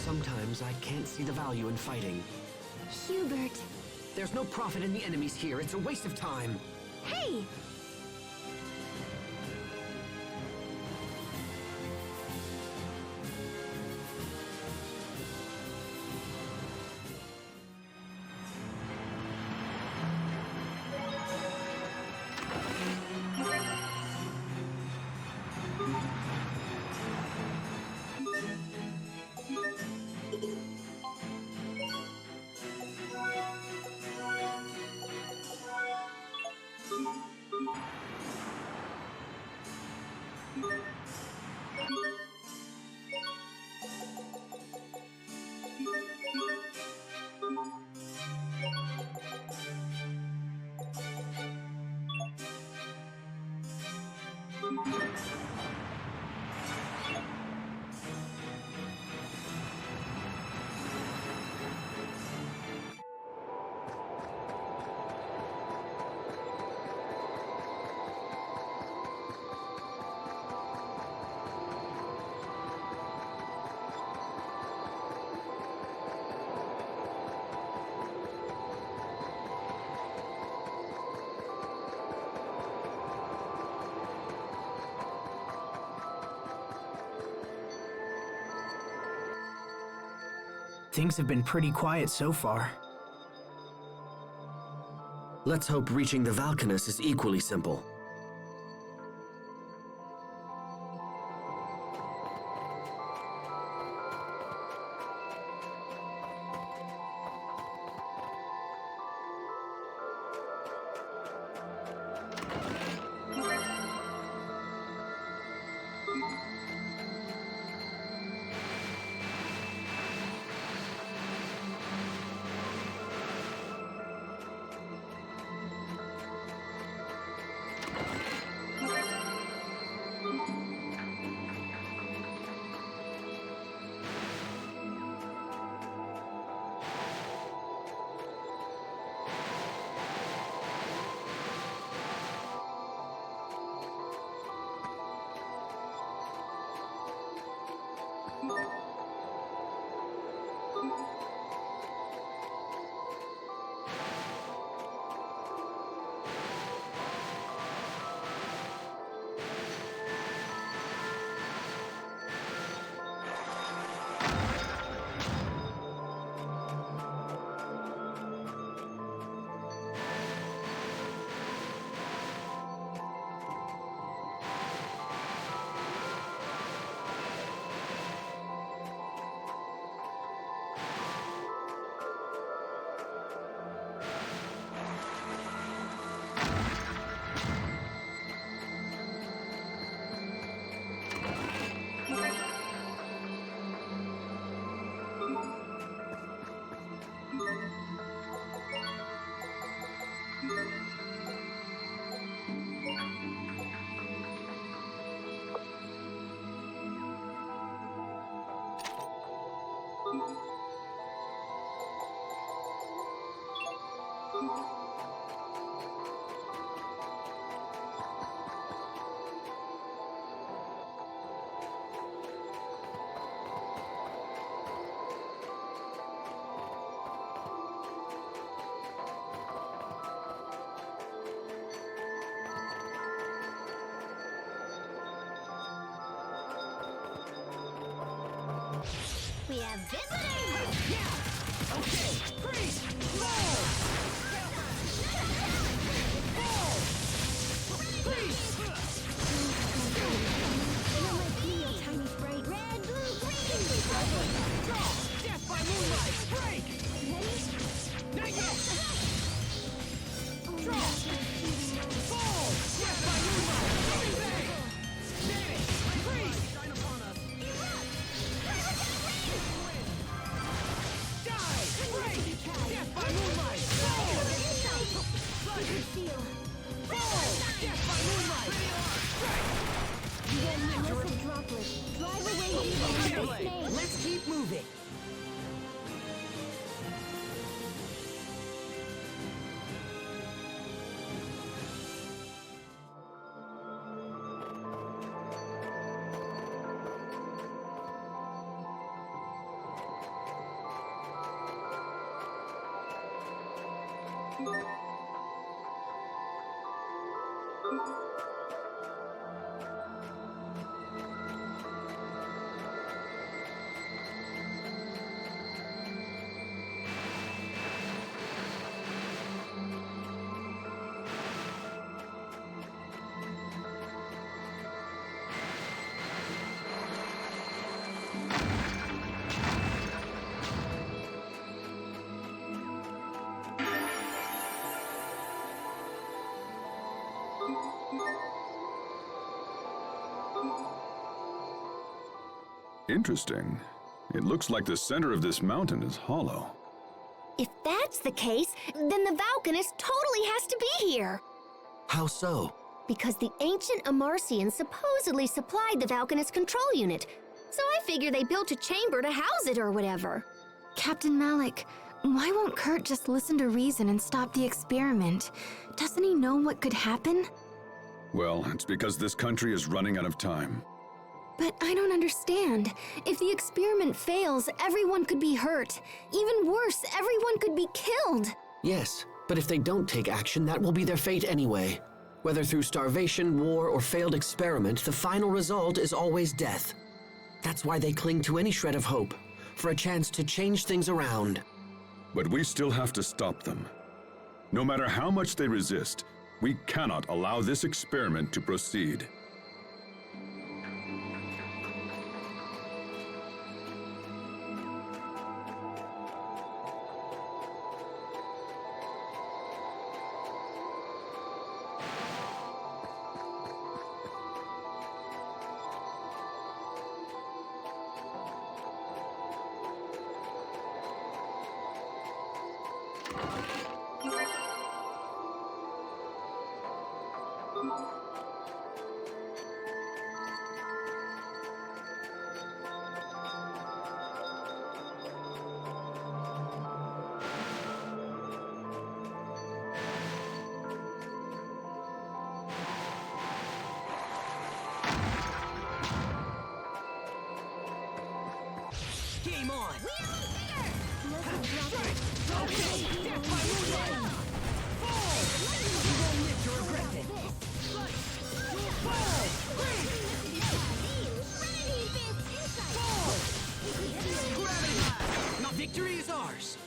Sometimes I can't see the value in fighting. Hubert. There's no profit in the enemies here. It's a waste of time. Hey! Things have been pretty quiet so far. Let's hope reaching the Valkines is equally simple. We have visitors! Yeah! Okay, freeze! Roll! Roll! Freeze! Tiny sprite. Red, blue, green! Draw! Death by moonlight! Break! Not yet! Draw! Fall! Death by moonlight! Bang bang! Damn it! Freeze! Shine upon us! Die! Break! Death by moonlight! Fall! Fall! Death by moonlight! Droplet. Drive away Okay, let's keep moving. Interesting. It looks like the center of this mountain is hollow. If that's the case, then the Valkines totally has to be here. How so? Because the ancient Amarcians supposedly supplied the Valkines control unit. So I figure they built a chamber to house it or whatever. Captain Malik, why won't Kurt just listen to reason and stop the experiment? Doesn't he know what could happen? Well, it's because this country is running out of time. But I don't understand. If the experiment fails, everyone could be hurt. Even worse, everyone could be killed. Yes, but if they don't take action, that will be their fate anyway. Whether through starvation, war, or failed experiment, the final result is always death. That's why they cling to any shred of hope, for a chance to change things around. But we still have to stop them. No matter how much they resist, we cannot allow this experiment to proceed. Game on! Now victory is ours!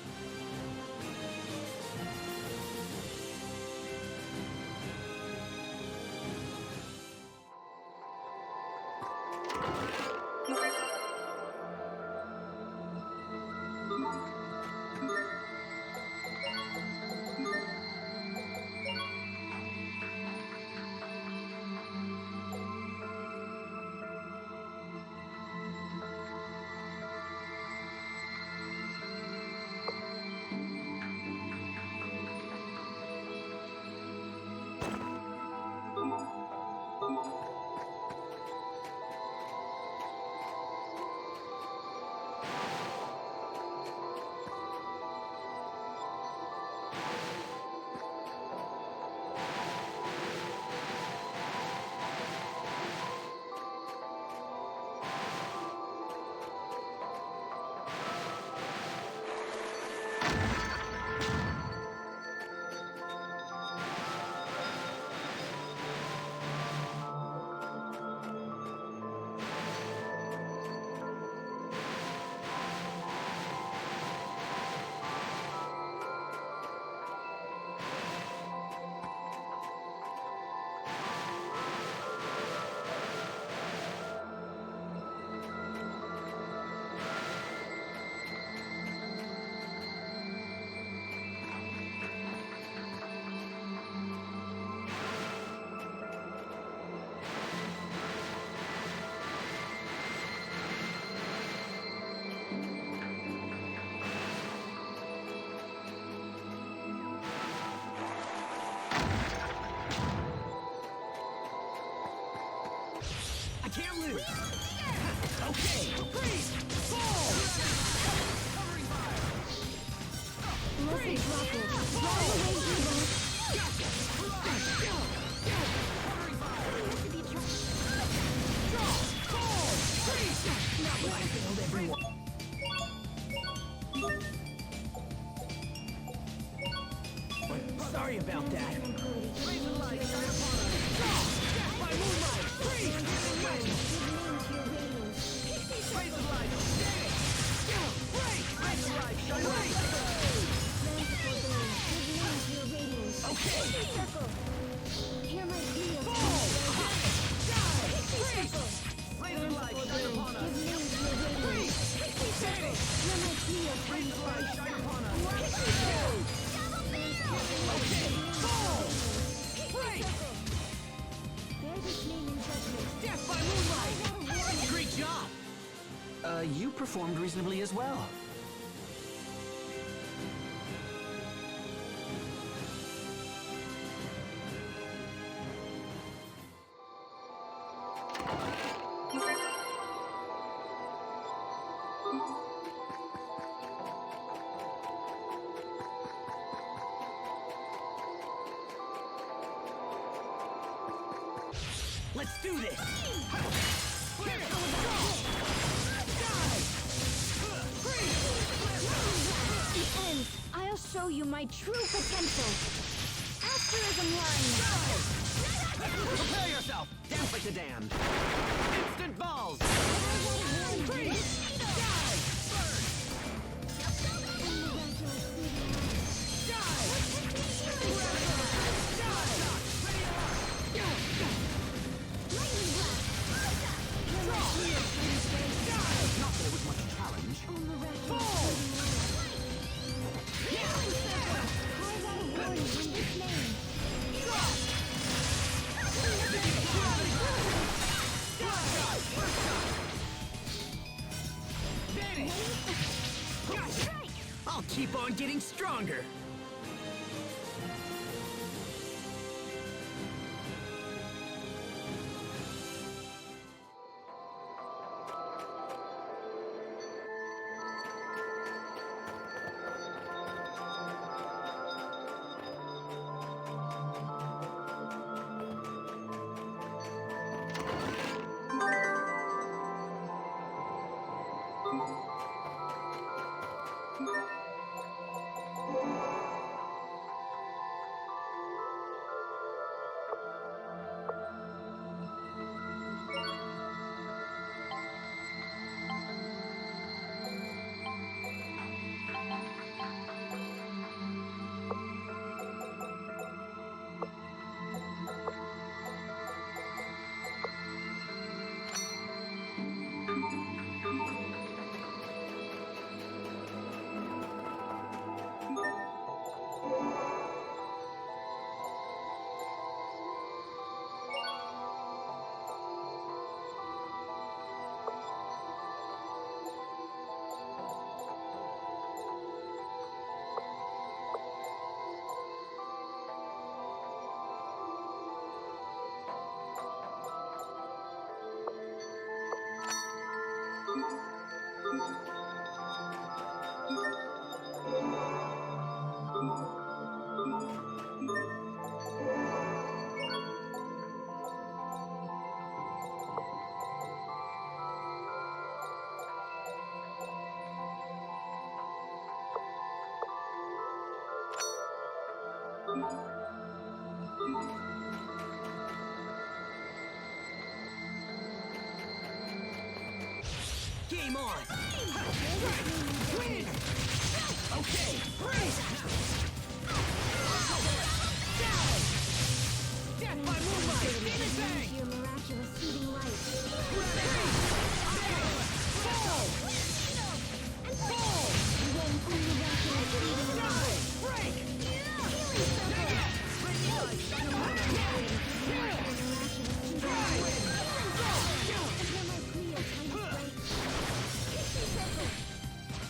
Sorry about that. Razor light shine upon us. Death by moonlight. Freeze! Razor light. Break! Razor light shine light. Okay. Hear my plea. Fall! Die! Freeze! Razor light shine upon us. Freeze! Hear my plea. Razor light shine upon us. Okay. Fall! Break! Death by moonlight. Great job. You performed reasonably as well. Let's do this! The end. I'll show you my true potential. Asterism line. Prepare yourself! Dance like the damned! Instant balls! Freeze! Die! Burn! Not that it was much challenge. I'll keep on getting stronger. Game on! Win! Okay, freeze! Death by moonlight! Demon bang! Your miraculous heating light. Fall! Fall! Break!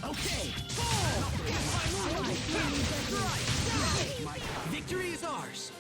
Okay! Fall! Victory is ours.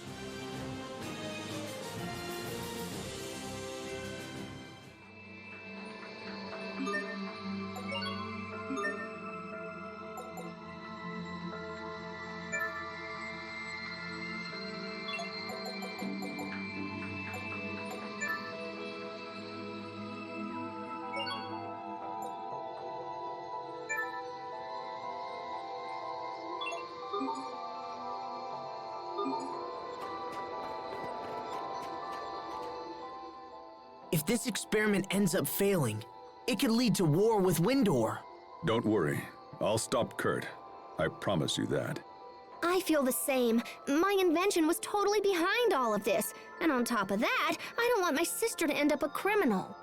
this experiment ends up failing, it could lead to war with Windor. Don't worry. I'll stop Kurt. I promise you that. I feel the same. My invention was totally behind all of this. And on top of that, I don't want my sister to end up a criminal.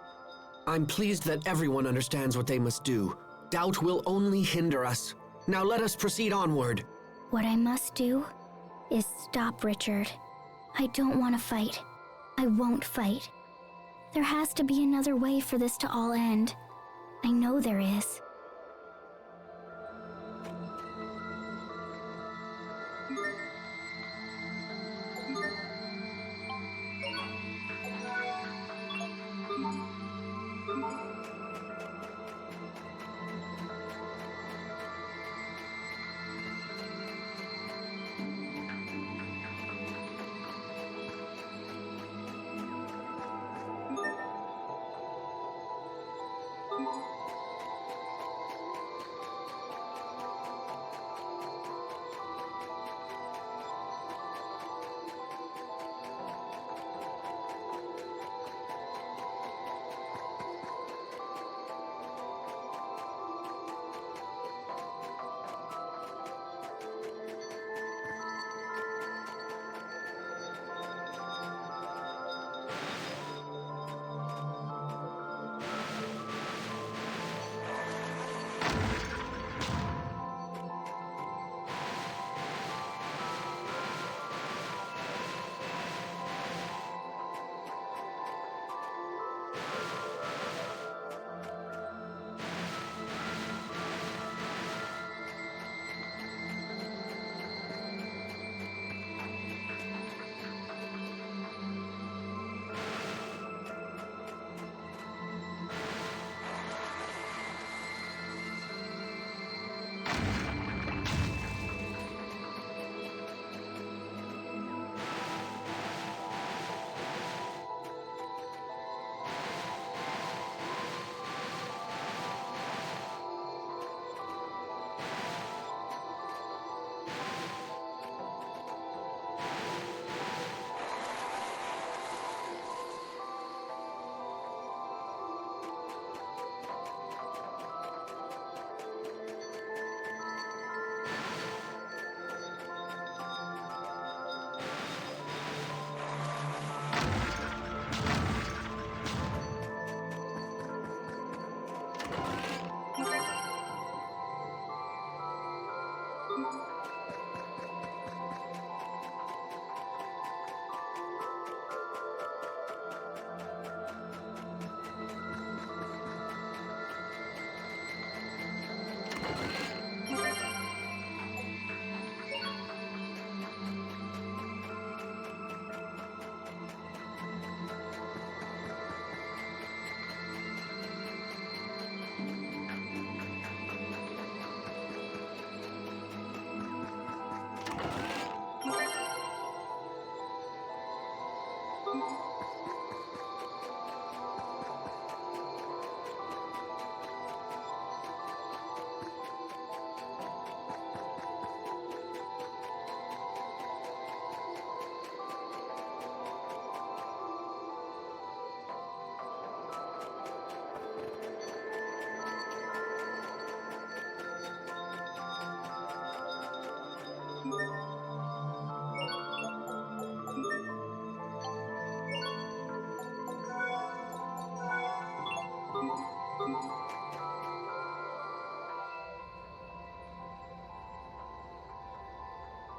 I'm pleased that everyone understands what they must do. Doubt will only hinder us. Now let us proceed onward. What I must do is stop Richard. I don't want to fight. I won't fight. There has to be another way for this to all end. I know there is.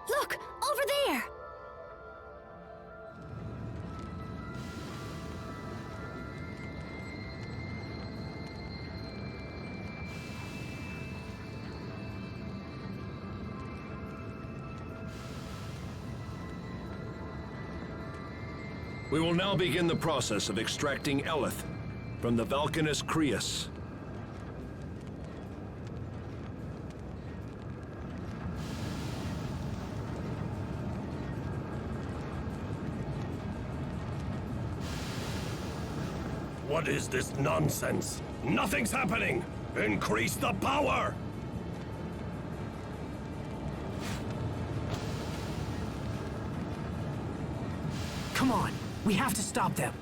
Look! Over there! We will now begin the process of extracting Eleth from the Valkines Cryas. What is this nonsense? Nothing's happening! Increase the power! Come on, we have to stop them.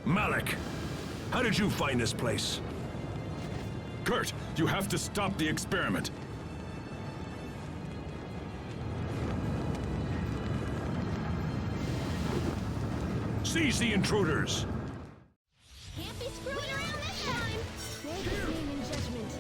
Malik, how did you find this place? Kurt, you have to stop the experiment. Seize the intruders! Can't be screwing around this time! Great name in judgment.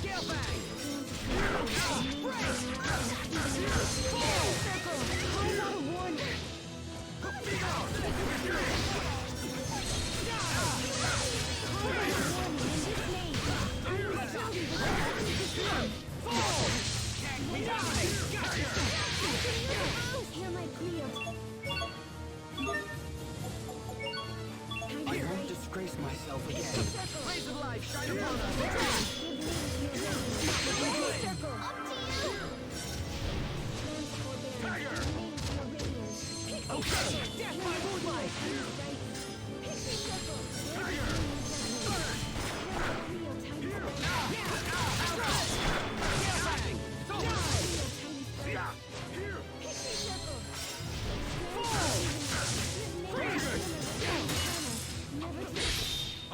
Scale bang! I won't disgrace myself again. Rays of life shine upon us! Okay! Death by moonlight!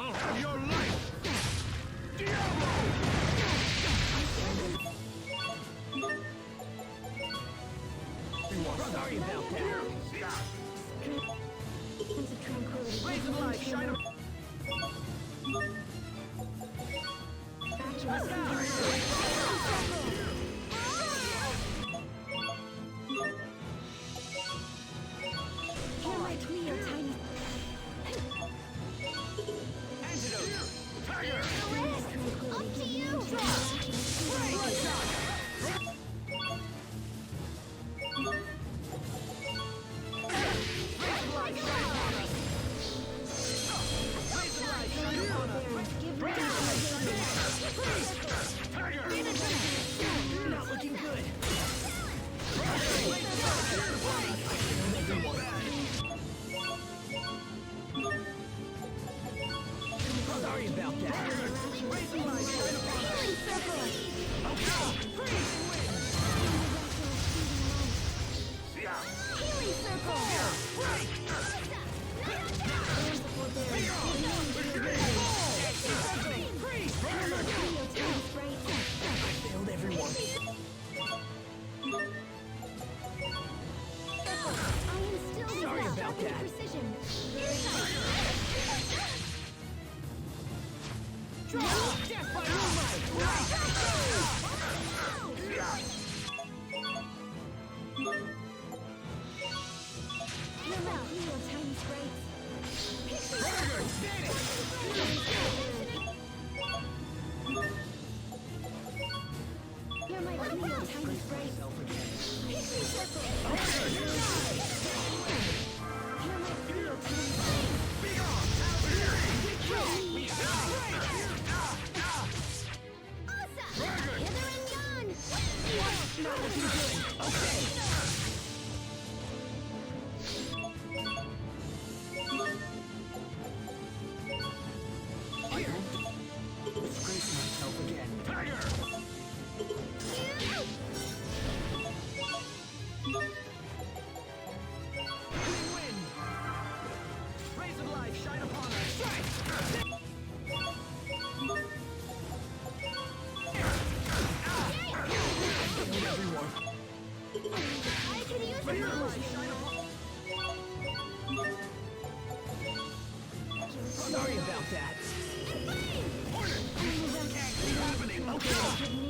I'll have your life! Diablo! Sorry about that. Rays of life shine upon not looking good. Sorry about that. Rays of life shine upon us. Freeze and win. Healing circle! Failed everyone. Sorry about that. Death by Disgrace myself again. win. Rays of life shine upon us. I can use Rays of it! life shine upon Sorry about that. Can't keep happening. Okay.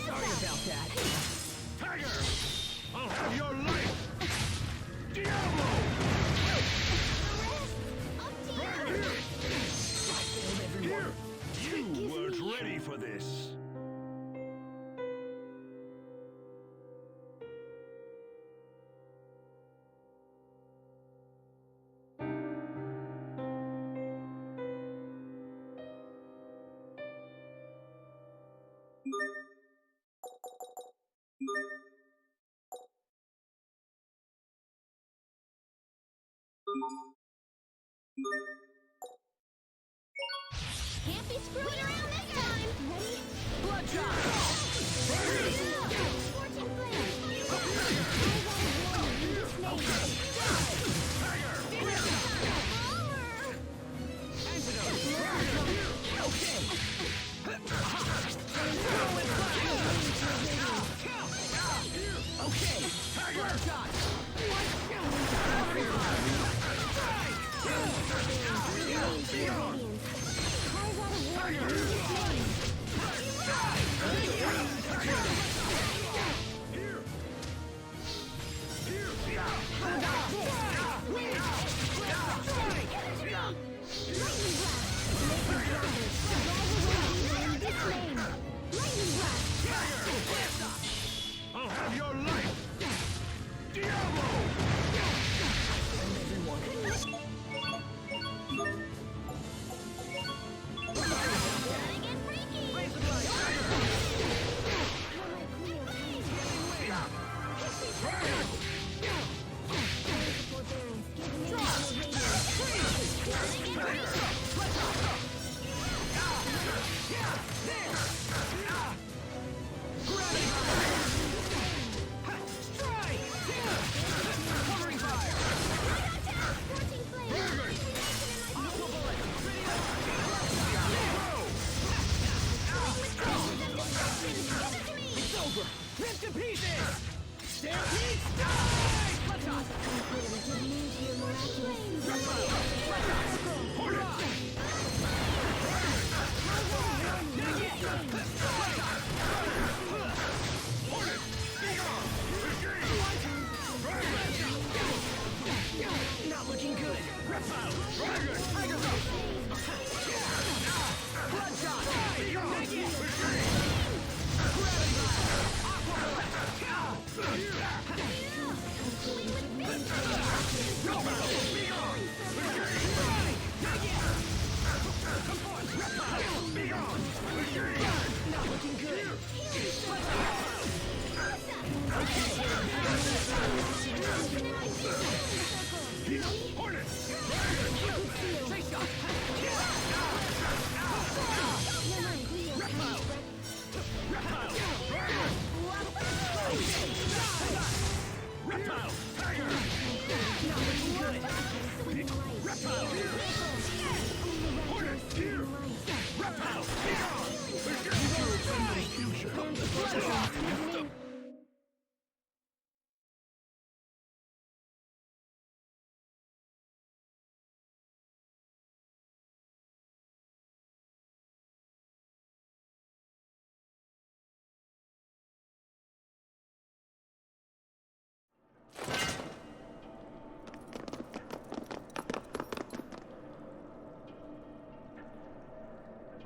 Sorry about that. Tiger! I'll have your life! Diablo! You weren't ready for this. Can't be screwing around this time! Ready? Bloodshot! Scorching flame! I'll have your life! Diablo!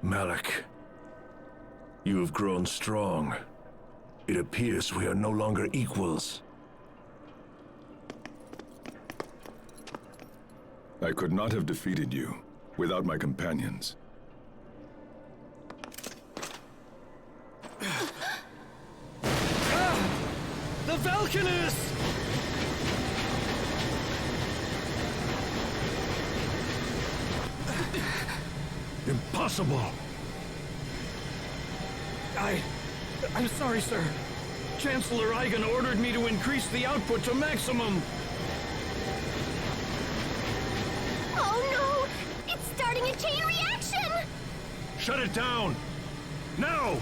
Malik, you have grown strong. It appears we are no longer equals. I could not have defeated you without my companions. The Valkines! Impossible! I'm sorry, sir. Chancellor Eigen ordered me to increase the output to maximum. Oh no! It's starting a chain reaction! Shut it down! Now!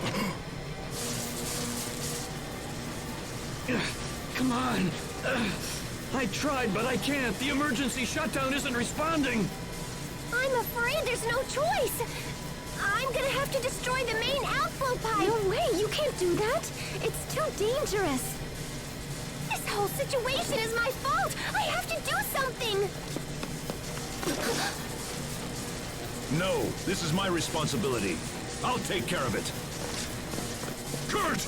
Come on. I tried, but I can't. The emergency shutdown isn't responding. I'm afraid there's no choice. I'm gonna have to destroy the main outflow pipe. No way, you can't do that. It's too dangerous. This whole situation is my fault. I have to do something. No, this is my responsibility. I'll take care of it. Kurt!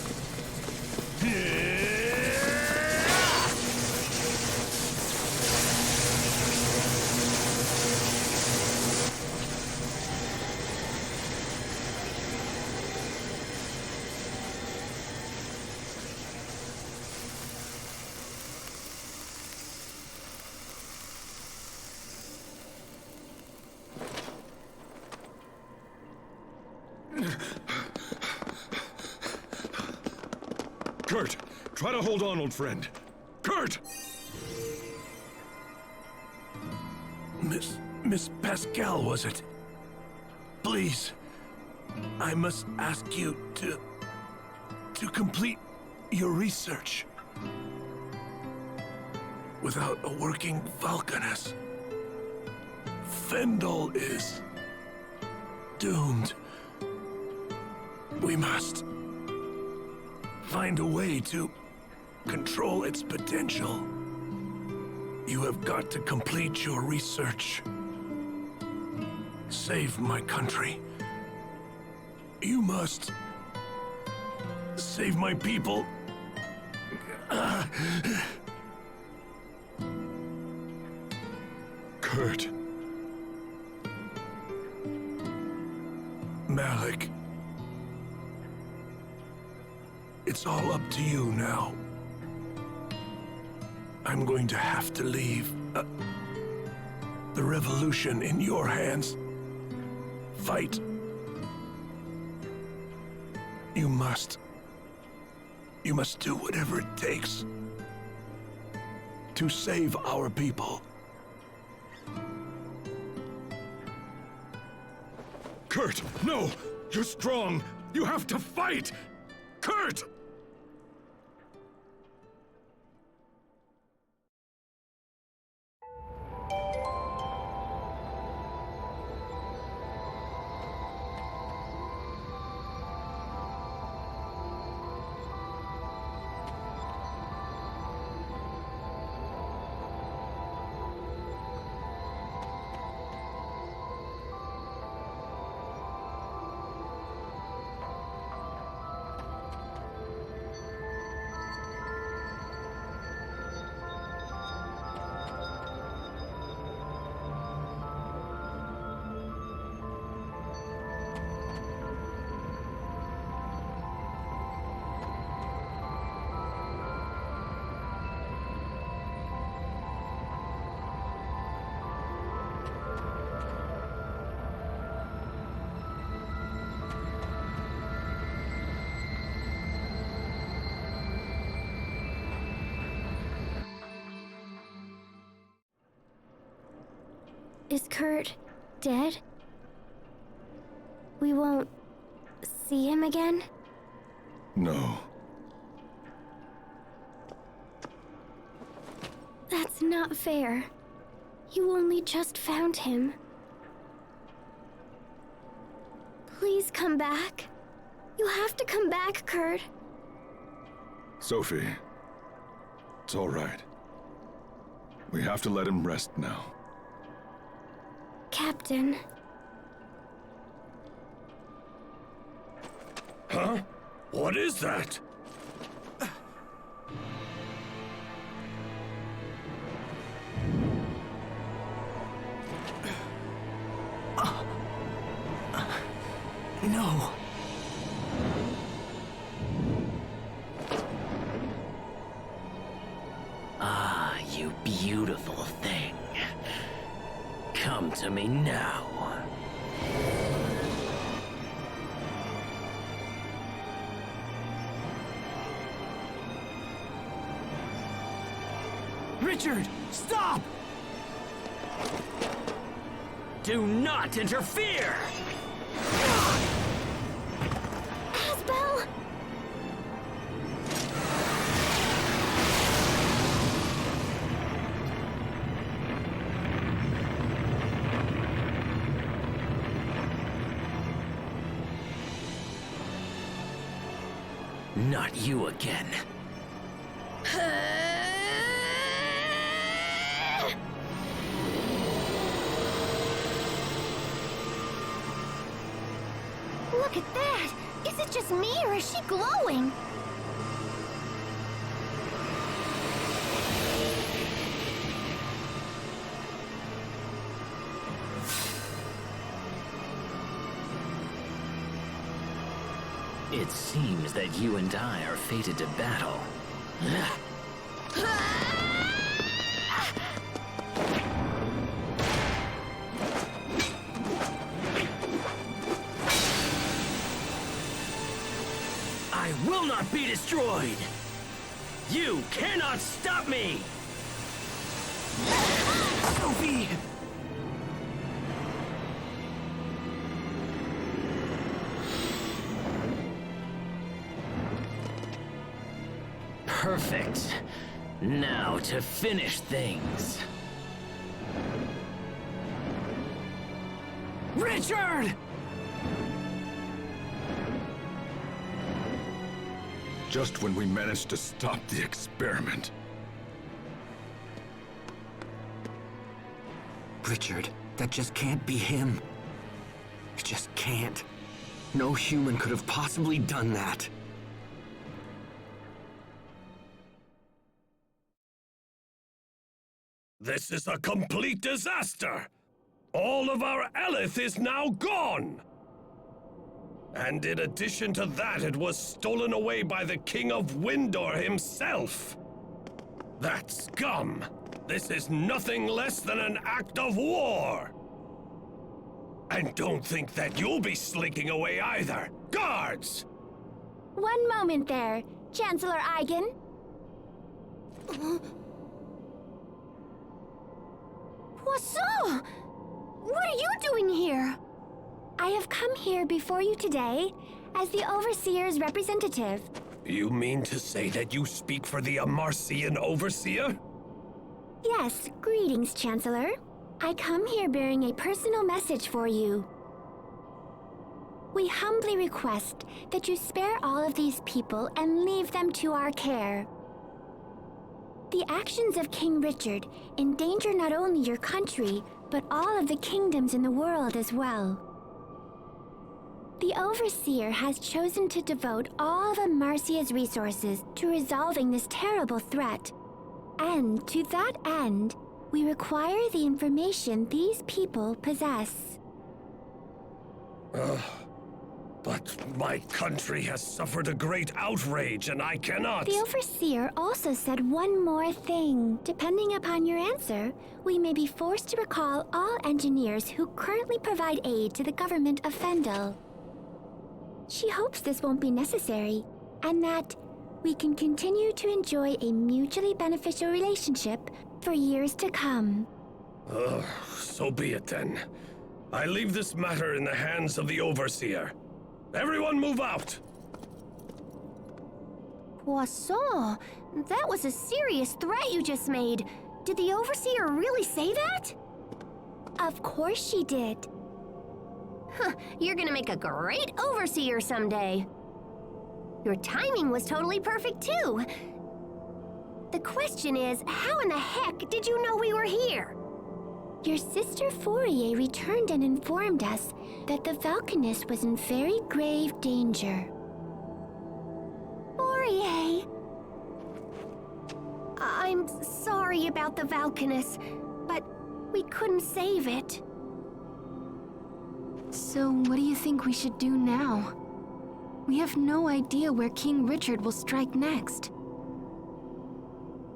Kurt, try to hold on, old friend. Kurt! Miss Pascal, was it? Please, I must ask you to complete your research. Without a working Valkines, Fendel is doomed. We must find a way to control its potential. You have got to complete your research. Save my country. You must save my people. Kurt. Malik. It's all up to you now. I'm going to have to leave the revolution in your hands. Fight. You must do whatever it takes to save our people. Kurt, no! You're strong! You have to fight! Kurt! Is Kurt dead? We won't see him again? No. That's not fair. You only just found him. Please come back. You have to come back, Kurt. Sophie, it's all right. We have to let him rest now. Captain. Huh? What is that? No. Ah, you beautiful thing. Come to me now. Richard, stop! Do not interfere! Asbel! Not you again. Look at that! Is it just me or is she glowing? It seems that you and I are fated to battle. I will not be destroyed! You cannot stop me! Sophie! Perfect. Now to finish things. Richard! Just when we managed to stop the experiment. Richard, that just can't be him. It just can't. No human could have possibly done that. This is a complete disaster! All of our Elith is now gone! And in addition to that, it was stolen away by the King of Windor himself! That scum! This is nothing less than an act of war! And don't think that you'll be slinking away either! Guards! One moment there, Chancellor Eigen. Poisson! What are you doing here? I have come here before you today as the Overseer's representative. You mean to say that you speak for the Amarcian Overseer? Yes, greetings, Chancellor. I come here bearing a personal message for you. We humbly request that you spare all of these people and leave them to our care. The actions of King Richard endanger not only your country, but all of the kingdoms in the world as well. The Overseer has chosen to devote all of Amarcia's resources to resolving this terrible threat. And to that end, we require the information these people possess. But my country has suffered a great outrage, and I cannot... The Overseer also said one more thing. Depending upon your answer, we may be forced to recall all engineers who currently provide aid to the government of Fendel. She hopes this won't be necessary, and that we can continue to enjoy a mutually beneficial relationship for years to come. So be it then. I leave this matter in the hands of the Overseer. Everyone move out! Poisson, that was a serious threat you just made. Did the Overseer really say that? Of course she did. Huh, you're gonna make a great Overseer someday. Your timing was totally perfect too. The question is, how in the heck did you know we were here? Your sister Fourier returned and informed us that the Valkines was in very grave danger. Fourier! I'm sorry about the Valkines, but we couldn't save it. So what do you think we should do now? We have no idea where King Richard will strike next.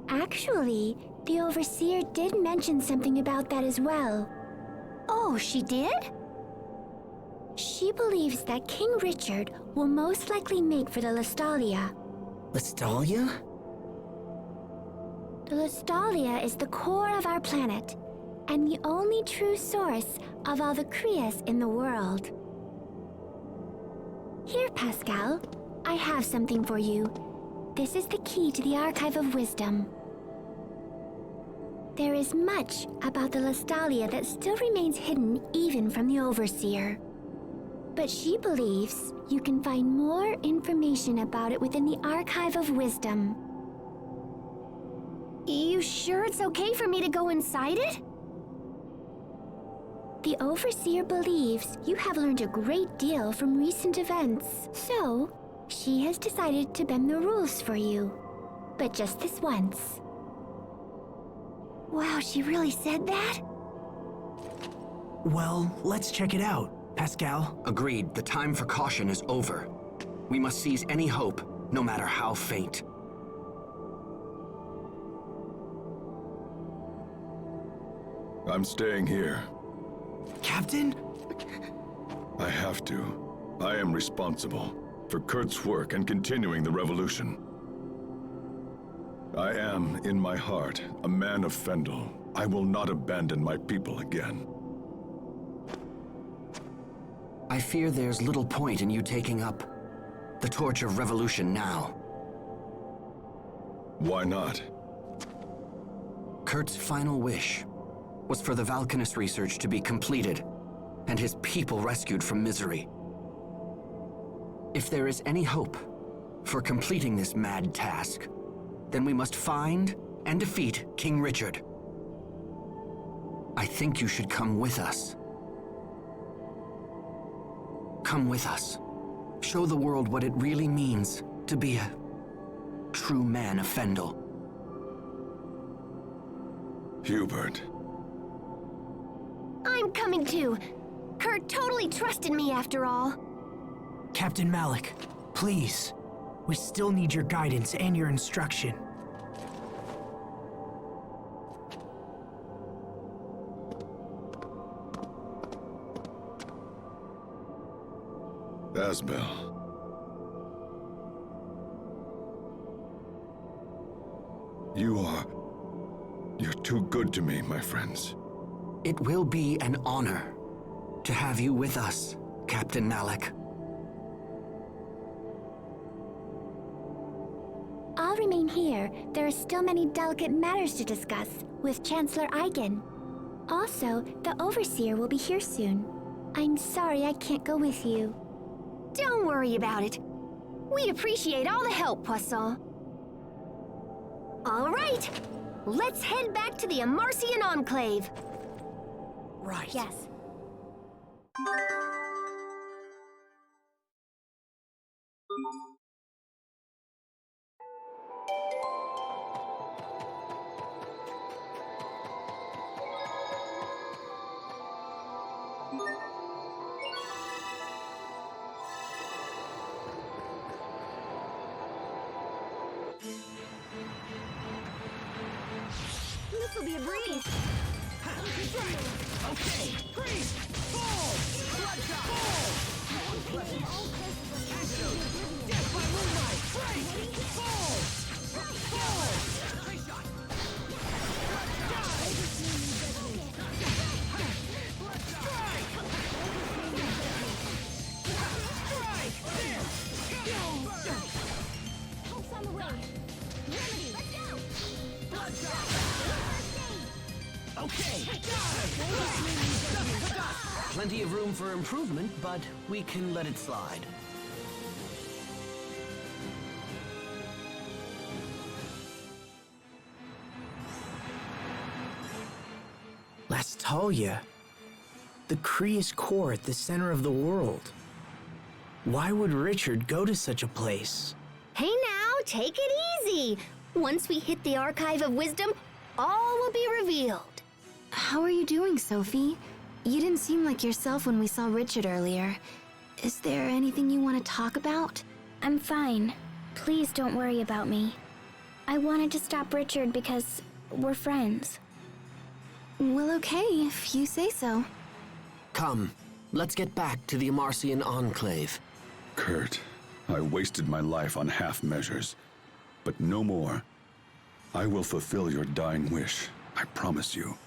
Actually, the Overseer did mention something about that as well. Oh, she did? She believes that King Richard will most likely make for the Lestalia. Lestalia? The Lestalia is the core of our planet, and the only true source of all the Cryas in the world. Here, Pascal, I have something for you. This is the key to the Archive of Wisdom. There is much about the Lestalia that still remains hidden even from the Overseer. But she believes you can find more information about it within the Archive of Wisdom. You sure it's okay for me to go inside it? The Overseer believes you have learned a great deal from recent events, so she has decided to bend the rules for you. But just this once. Wow, she really said that? Well, let's check it out, Pascal. Agreed. The time for caution is over. We must seize any hope, no matter how faint. I'm staying here. Captain? I have to. I am responsible. for Kurt's work and continuing the revolution. I am, in my heart, a man of Fendel. I will not abandon my people again. I fear there's little point in you taking up the torch of revolution now. Why not? Kurt's final wish was for the Valkines research to be completed and his people rescued from misery. If there is any hope for completing this mad task, then we must find and defeat King Richard. I think you should come with us. Come with us. Show the world what it really means to be a true man of Fendel. Hubert. I'm coming too. Kurt totally trusted me after all. Captain Malik, please. We still need your guidance and your instruction. Asbel. You're too good to me, my friends. It will be an honor to have you with us, Captain Malik. I'll remain here. There are still many delicate matters to discuss with Chancellor Eigen. Also, the Overseer will be here soon. I'm sorry I can't go with you. Don't worry about it. We appreciate all the help, Poisson. All right, let's head back to the Amarcian Enclave. Right. Yes. This will be a breeze. Okay, freeze! Fall! Bloodshot! Fall! Antidote! Death by moonlight! Break! Fall! Fall! Ray shot! Die! Strike! Strike! There! Help's on the way. Remedy. Let's go. Bloodshot! Okay! Plenty of room for improvement, but we can let it slide. Lastalia, the Cryas core at the center of the world. Why would Richard go to such a place? Hey now, take it easy. Once we hit the Archive of Wisdom, all will be revealed. How are you doing, Sophie? You didn't seem like yourself when we saw Richard earlier. Is there anything you want to talk about? I'm fine. Please don't worry about me. I wanted to stop Richard because we're friends. Well, okay, if you say so. Come, let's get back to the Amarcian Enclave. Kurt, I wasted my life on half measures, but no more. I will fulfill your dying wish, I promise you.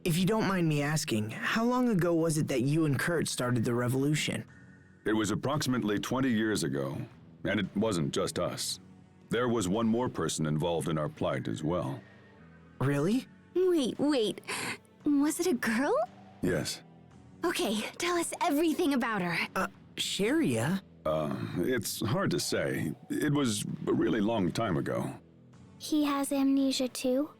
If you don't mind me asking, how long ago was it that you and Kurt started the revolution? It was approximately 20 years ago, and it wasn't just us. There was one more person involved in our plight as well. Really? Wait. Was it a girl? Yes. Okay, tell us everything about her. Sharia? It's hard to say. It was a really long time ago. He has amnesia too?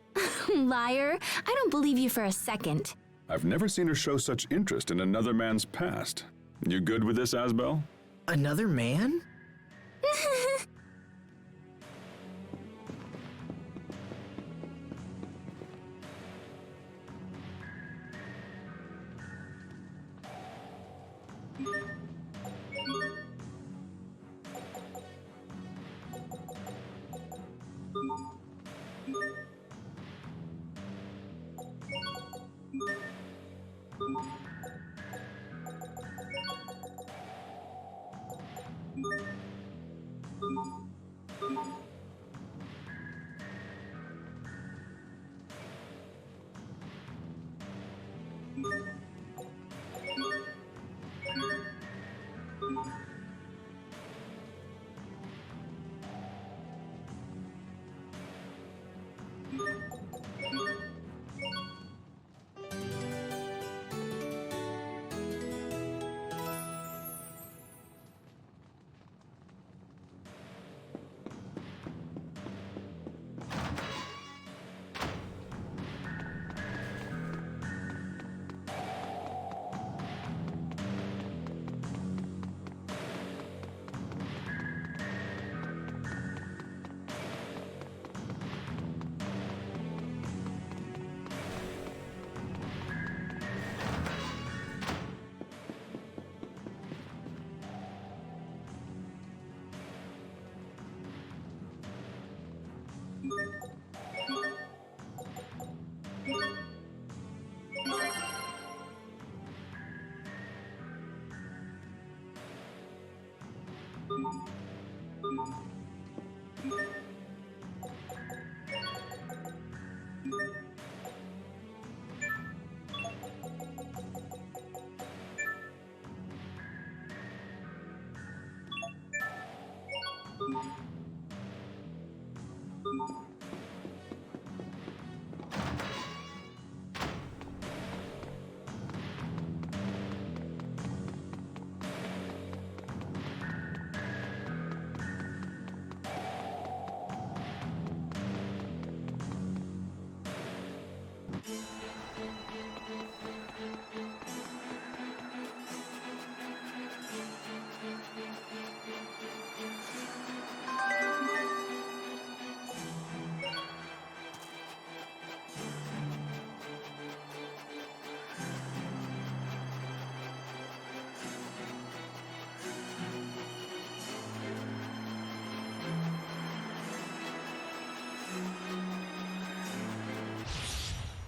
Liar. I don't believe you for a second. I've never seen her show such interest in another man's past. You good with this, Asbel? Another man?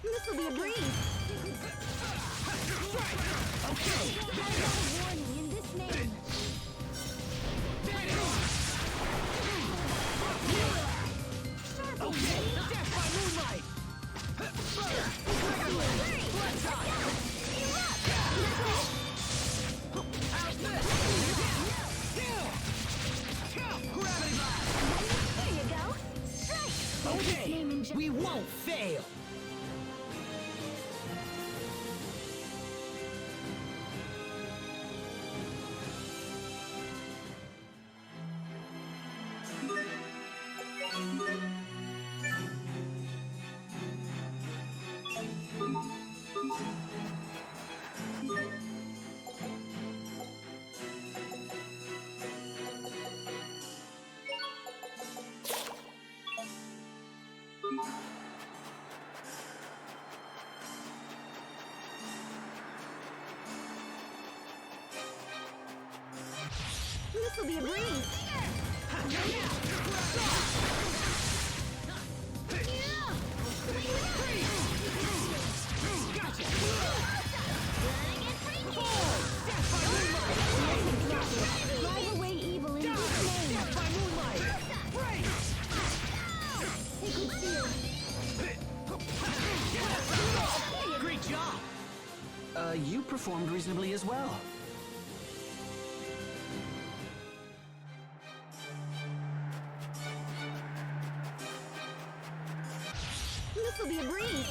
This will be a breeze. Okay. Warning in this name. Okay. Death by moonlight. There you go. Okay. We won't fail. This will be a breeze. Drive away evil in His name. Death by moonlight. Great job! You performed reasonably as well. This will be a breeze.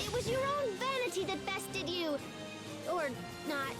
It was your own vanity that bested you. Or not.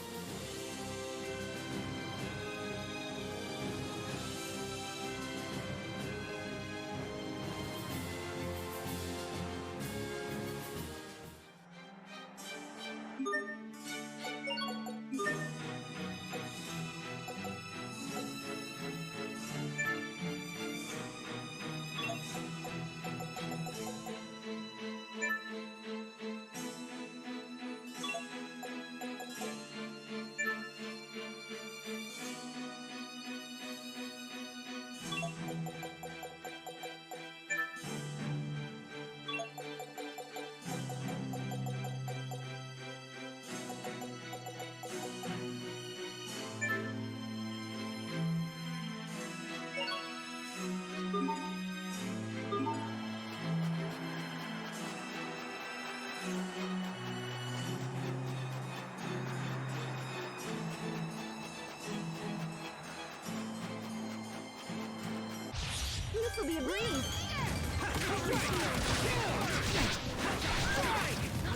This will be a breeze.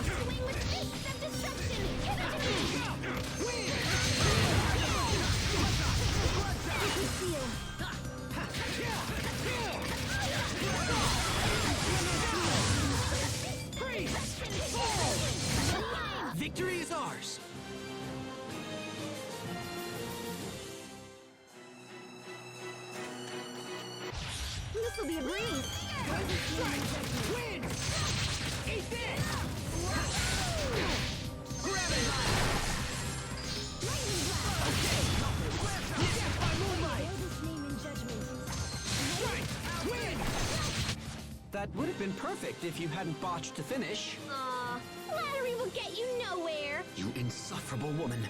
Swing with fists of destruction. Give it to me. Victory is ours. This will be a breeze. Win! Eat this! Grab it! Death by moonlight! Win! That would have been perfect if you hadn't botched to finish. Aw, flattery will get you nowhere. You insufferable woman.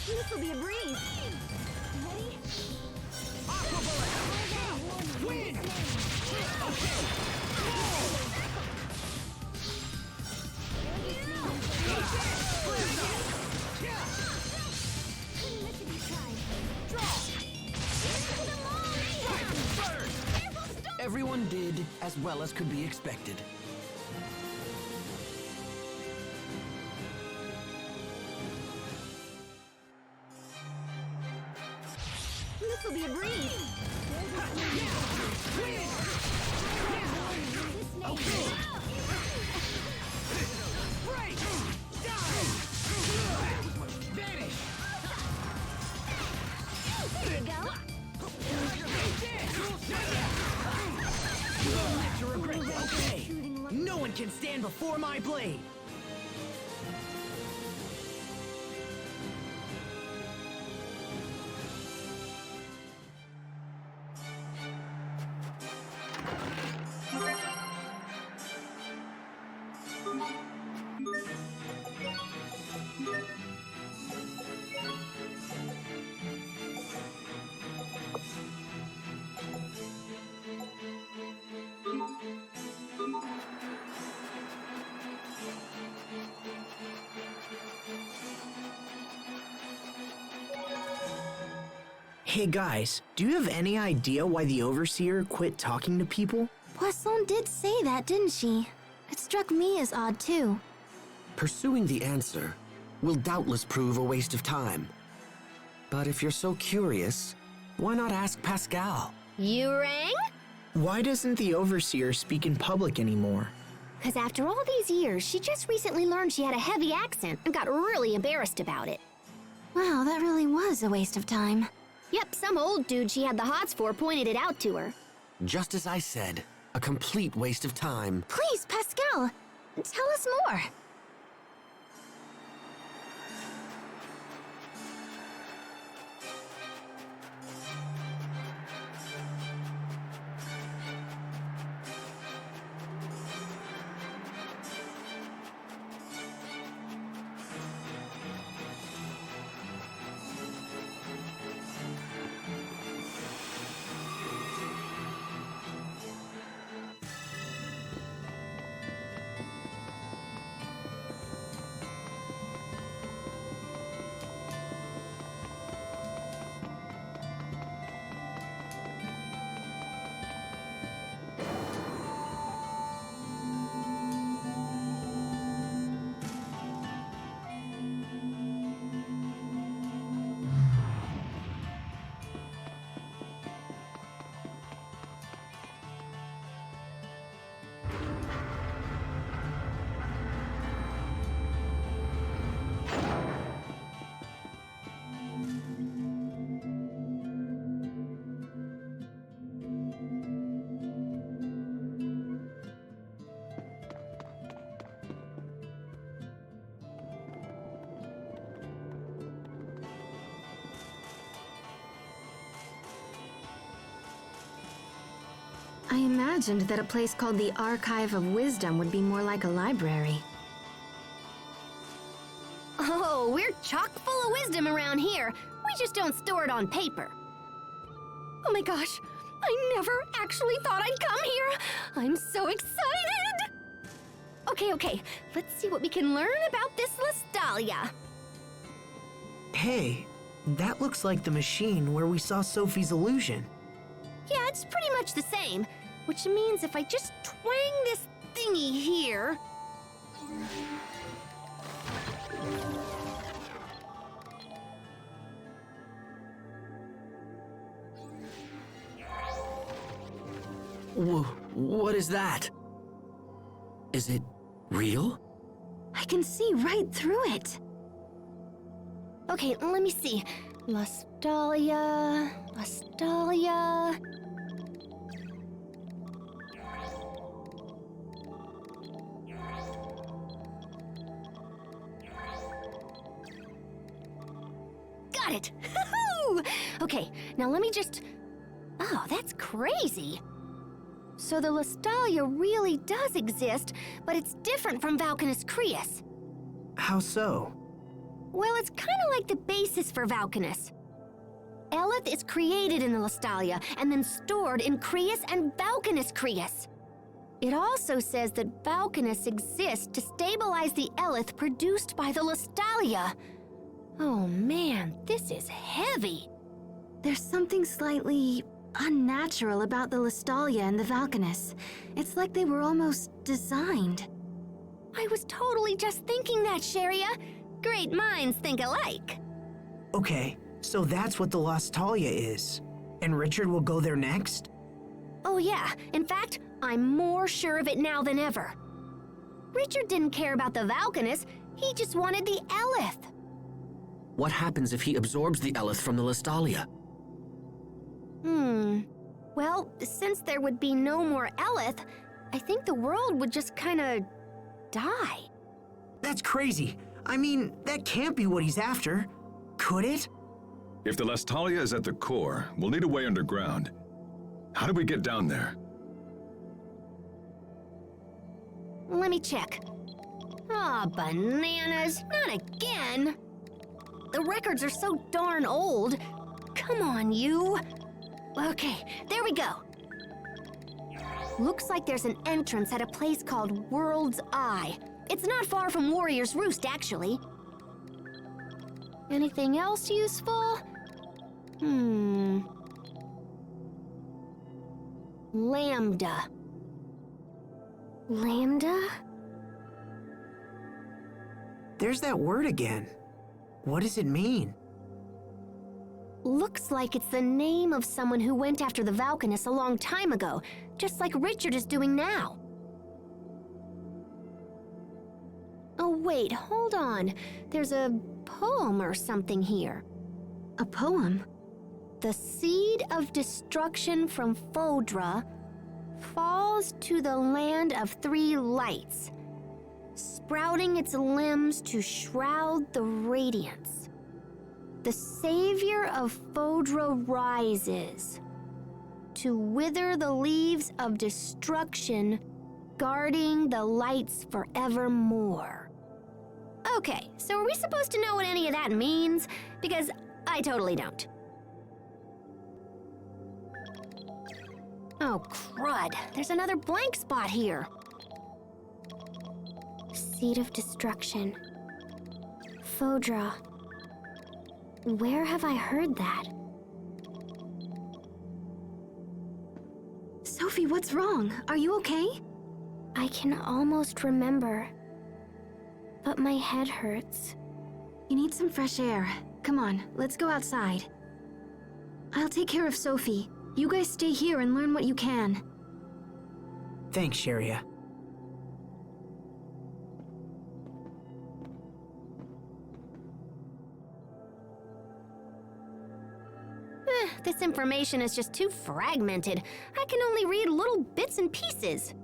This will be a breeze. Ready? Aqua bullet! Win! Everyone did as well as could be expected. This will be a breeze. Vanish! There you go. You'll live to regret that. Okay. No one can stand before my blade. Hey guys, do you have any idea why the Overseer quit talking to people? Poisson did say that, didn't she? It struck me as odd too. Pursuing the answer will doubtless prove a waste of time. But if you're so curious, why not ask Pascal? You rang? Why doesn't the Overseer speak in public anymore? Because after all these years, she just recently learned she had a heavy accent and got really embarrassed about it. Wow, that really was a waste of time. Yep, some old dude she had the hots for pointed it out to her. Just as I said, a complete waste of time. Please, Pascal, tell us more. I imagined that a place called the Archive of Wisdom would be more like a library. Oh, we're chock full of wisdom around here. We just don't store it on paper. Oh my gosh, I never actually thought I'd come here. I'm so excited! Okay, let's see what we can learn about this Lestalia. Hey, that looks like the machine where we saw Sophie's illusion. Yeah, it's pretty much the same, which means if I just twang this thingy here... What is that? Is it real? I can see right through it. Okay, let me see. Lestalia... Got it! Okay, now let me just... Oh, that's crazy. So the Lestalia really does exist, but it's different from Valkines Cryas. How so? Well, it's kind of like the basis for Valkines. Eleth is created in the Lestalia and then stored in Cryas and Valkines Cryas. It also says that Valkines exists to stabilize the Eleth produced by the Lestalia. Oh man, this is heavy. There's something slightly unnatural about the Lestalia and the Valkines. It's like they were almost designed. I was totally just thinking that, Sharia. Great minds think alike. Okay, so that's what the Lestalia is. And Richard will go there next? Oh yeah, in fact, I'm more sure of it now than ever. Richard didn't care about the Valkines, he just wanted the Eleth. What happens if he absorbs the Eleth from the Lestalia? Well, since there would be no more Eleth, I think the world would just kinda... die. That's crazy. I mean, that can't be what he's after. Could it? If the Lestalia is at the core, we'll need a way underground. How do we get down there? Let me check. Aw, bananas, not again! The records are so darn old. Come on, you. Okay, there we go. Looks like there's an entrance at a place called World's Eye. It's not far from Warrior's Roost, actually. Anything else useful? Lambda. Lambda? There's that word again. What does it mean? Looks like it's the name of someone who went after the Valkines a long time ago, just like Richard is doing now. Oh wait, hold on. There's a poem or something here. A poem? The seed of destruction from Fodra falls to the land of three lights, sprouting its limbs to shroud the radiance. The savior of Fodra rises to wither the leaves of destruction, guarding the lights forevermore. Okay, so are we supposed to know what any of that means? Because I totally don't. Oh, crud. There's another blank spot here. Seed of destruction. Fodra. Where have I heard that? Sophie, what's wrong? Are you okay? I can almost remember, but my head hurts. You need some fresh air. Come on, let's go outside. I'll take care of Sophie. You guys stay here and learn what you can. Thanks, Sharia. This information is just too fragmented. I can only read little bits and pieces.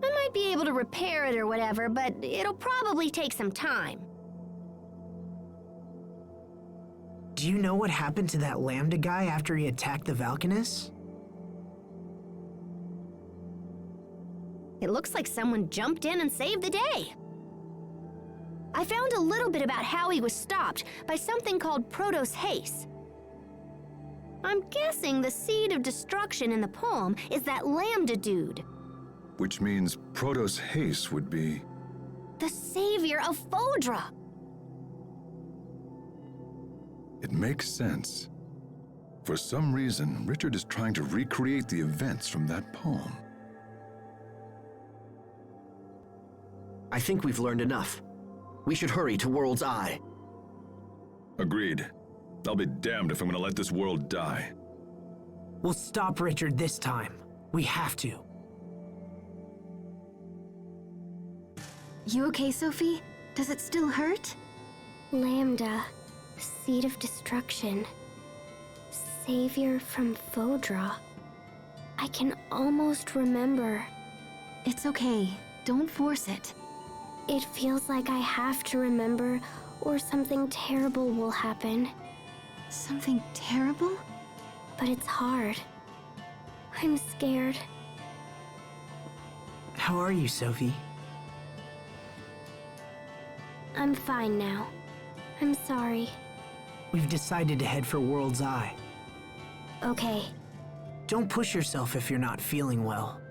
I might be able to repair it or whatever, but it'll probably take some time. Do you know what happened to that Lambda guy after he attacked the Valkines? It looks like someone jumped in and saved the day. I found a little bit about how he was stopped by something called TOSE. I'm guessing the seed of destruction in the poem is that Lambda dude. Which means TOSE would be... The savior of Fodra. It makes sense. For some reason, Richard is trying to recreate the events from that poem. I think we've learned enough. We should hurry to World's Eye. Agreed. I'll be damned if I'm gonna let this world die. We'll stop Richard this time. We have to. You okay, Sophie? Does it still hurt? Lambda, seed of destruction. Savior from Fodra. I can almost remember. It's okay. Don't force it. It feels like I have to remember, or something terrible will happen. Something terrible? But it's hard. I'm scared. How are you, Sophie? I'm fine now. I'm sorry. We've decided to head for World's Eye. Okay. Don't push yourself if you're not feeling well.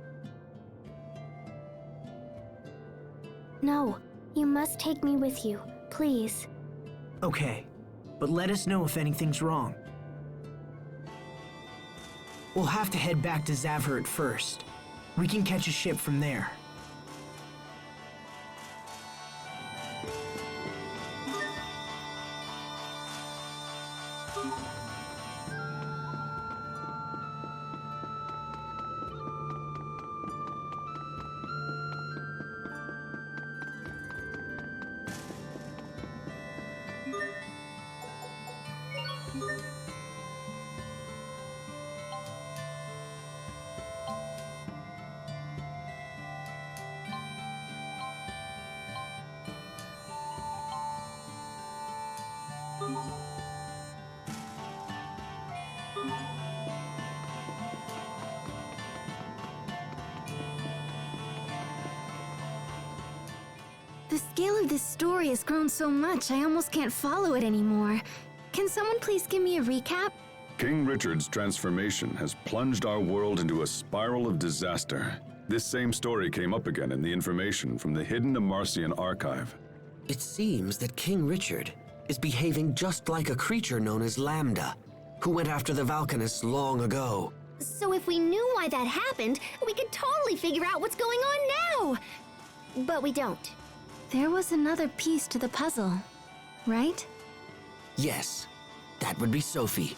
No, you must take me with you, please. Okay, but let us know if anything's wrong. We'll have to head back to Zavhert first. We can catch a ship from there. The scale of this story has grown so much, I almost can't follow it anymore. Can someone please give me a recap? King Richard's transformation has plunged our world into a spiral of disaster. This same story came up again in the information from the hidden Amarcian archive. It seems that King Richard is behaving just like a creature known as Lambda, who went after the Valkines long ago. So if we knew why that happened, we could totally figure out what's going on now. But we don't. There was another piece to the puzzle, right? Yes, that would be Sophie.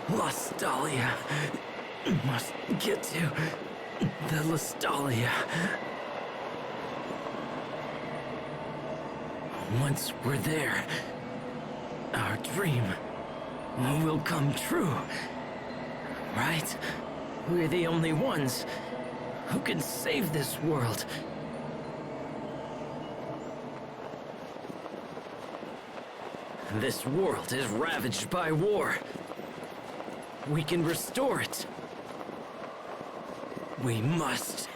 Lostalia. Must get to the Lostalia. Once we're there, our dream will come true. Right? We're the only ones who can save this world. This world is ravaged by war. We can restore it. We must.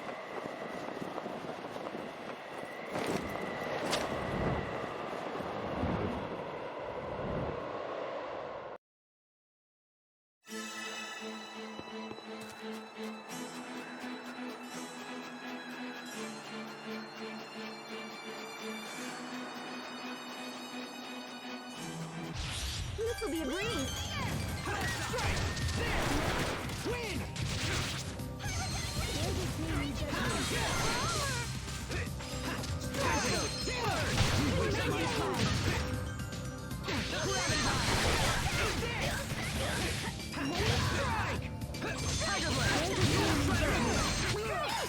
This will be a breeze. Win!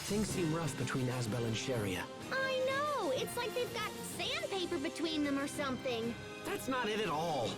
Things seem rough between Asbel and Sharia. I know! It's like they've got sandpaper between them or something. That's not it at all.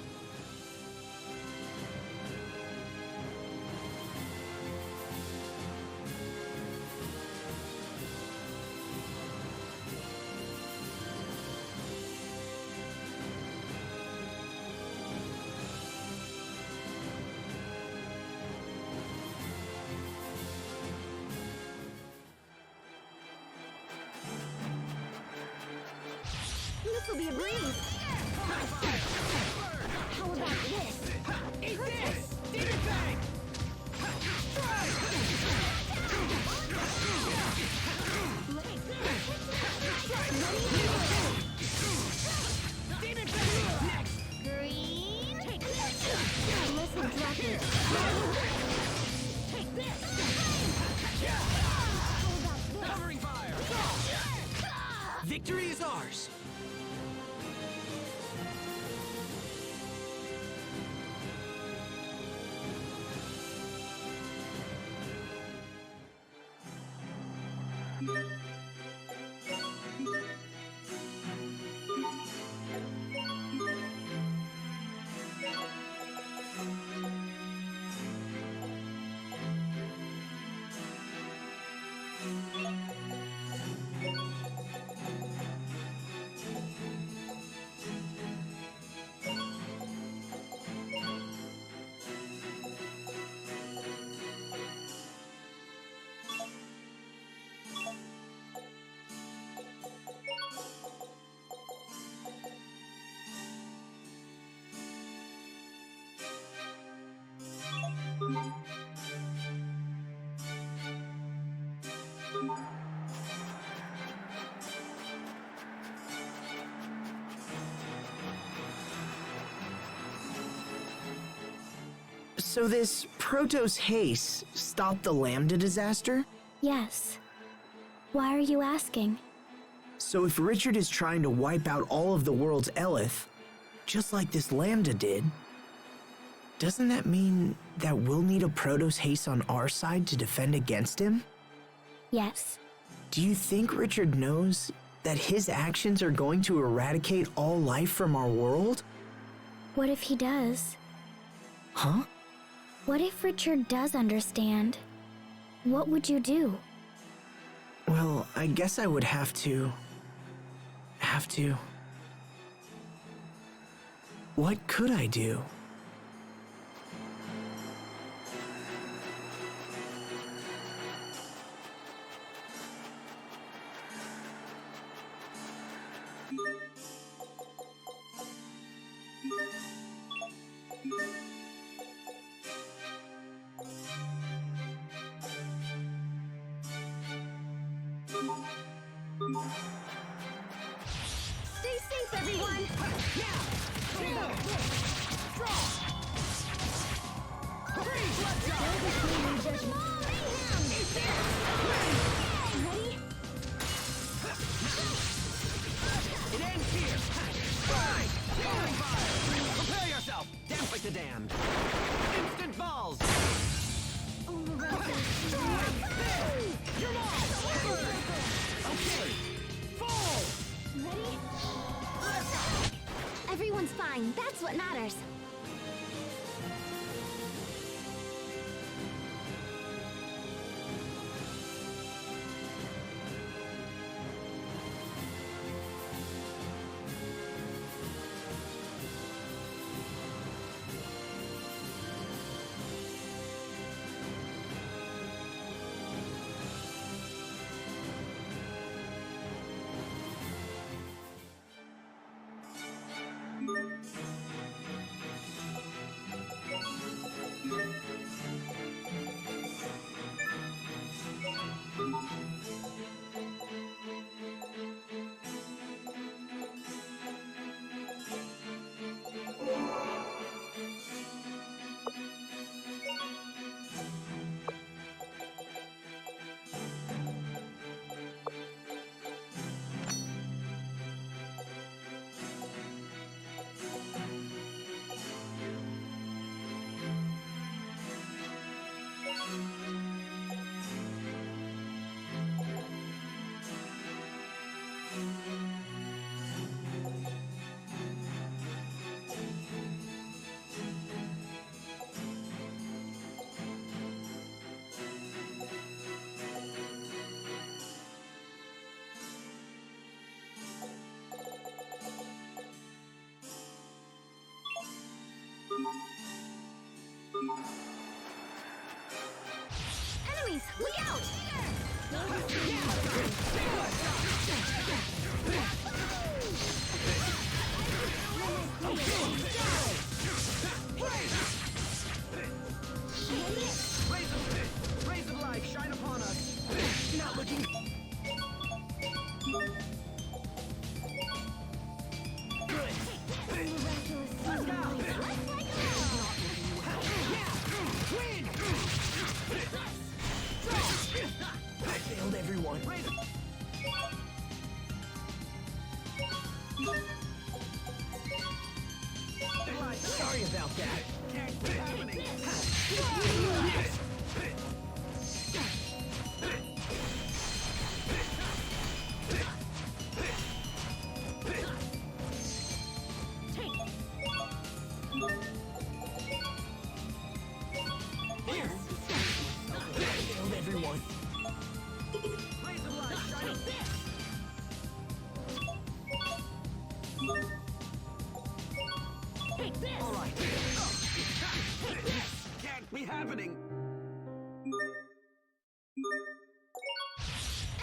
This will be a breeze. How about this? Eat this! Demon Fang! Demon Fang! Next! Green. Take this! Listen, drop it. Take this! Covering fire! Victory is ours! So this Protos haste stopped the Lambda disaster? Yes. Why are you asking? So if Richard is trying to wipe out all of the world's Elith, just like this Lambda did, doesn't that mean that we'll need a Protoss haste on our side to defend against him? Yes. Do you think Richard knows that his actions are going to eradicate all life from our world? What if he does? Huh? What if Richard does understand? What would you do? Well, I guess I would have to... What could I do? Stay safe, everyone! It ends here! Prepare yourself! Dance like the damned! Instant balls! You're mine! Okay! Fall! Ready? Everyone's fine. That's what matters. Enemies, look out! Rays of light shine upon us! Not looking... Let's go! I failed everyone. Sorry about that. Can't be happening. Happening.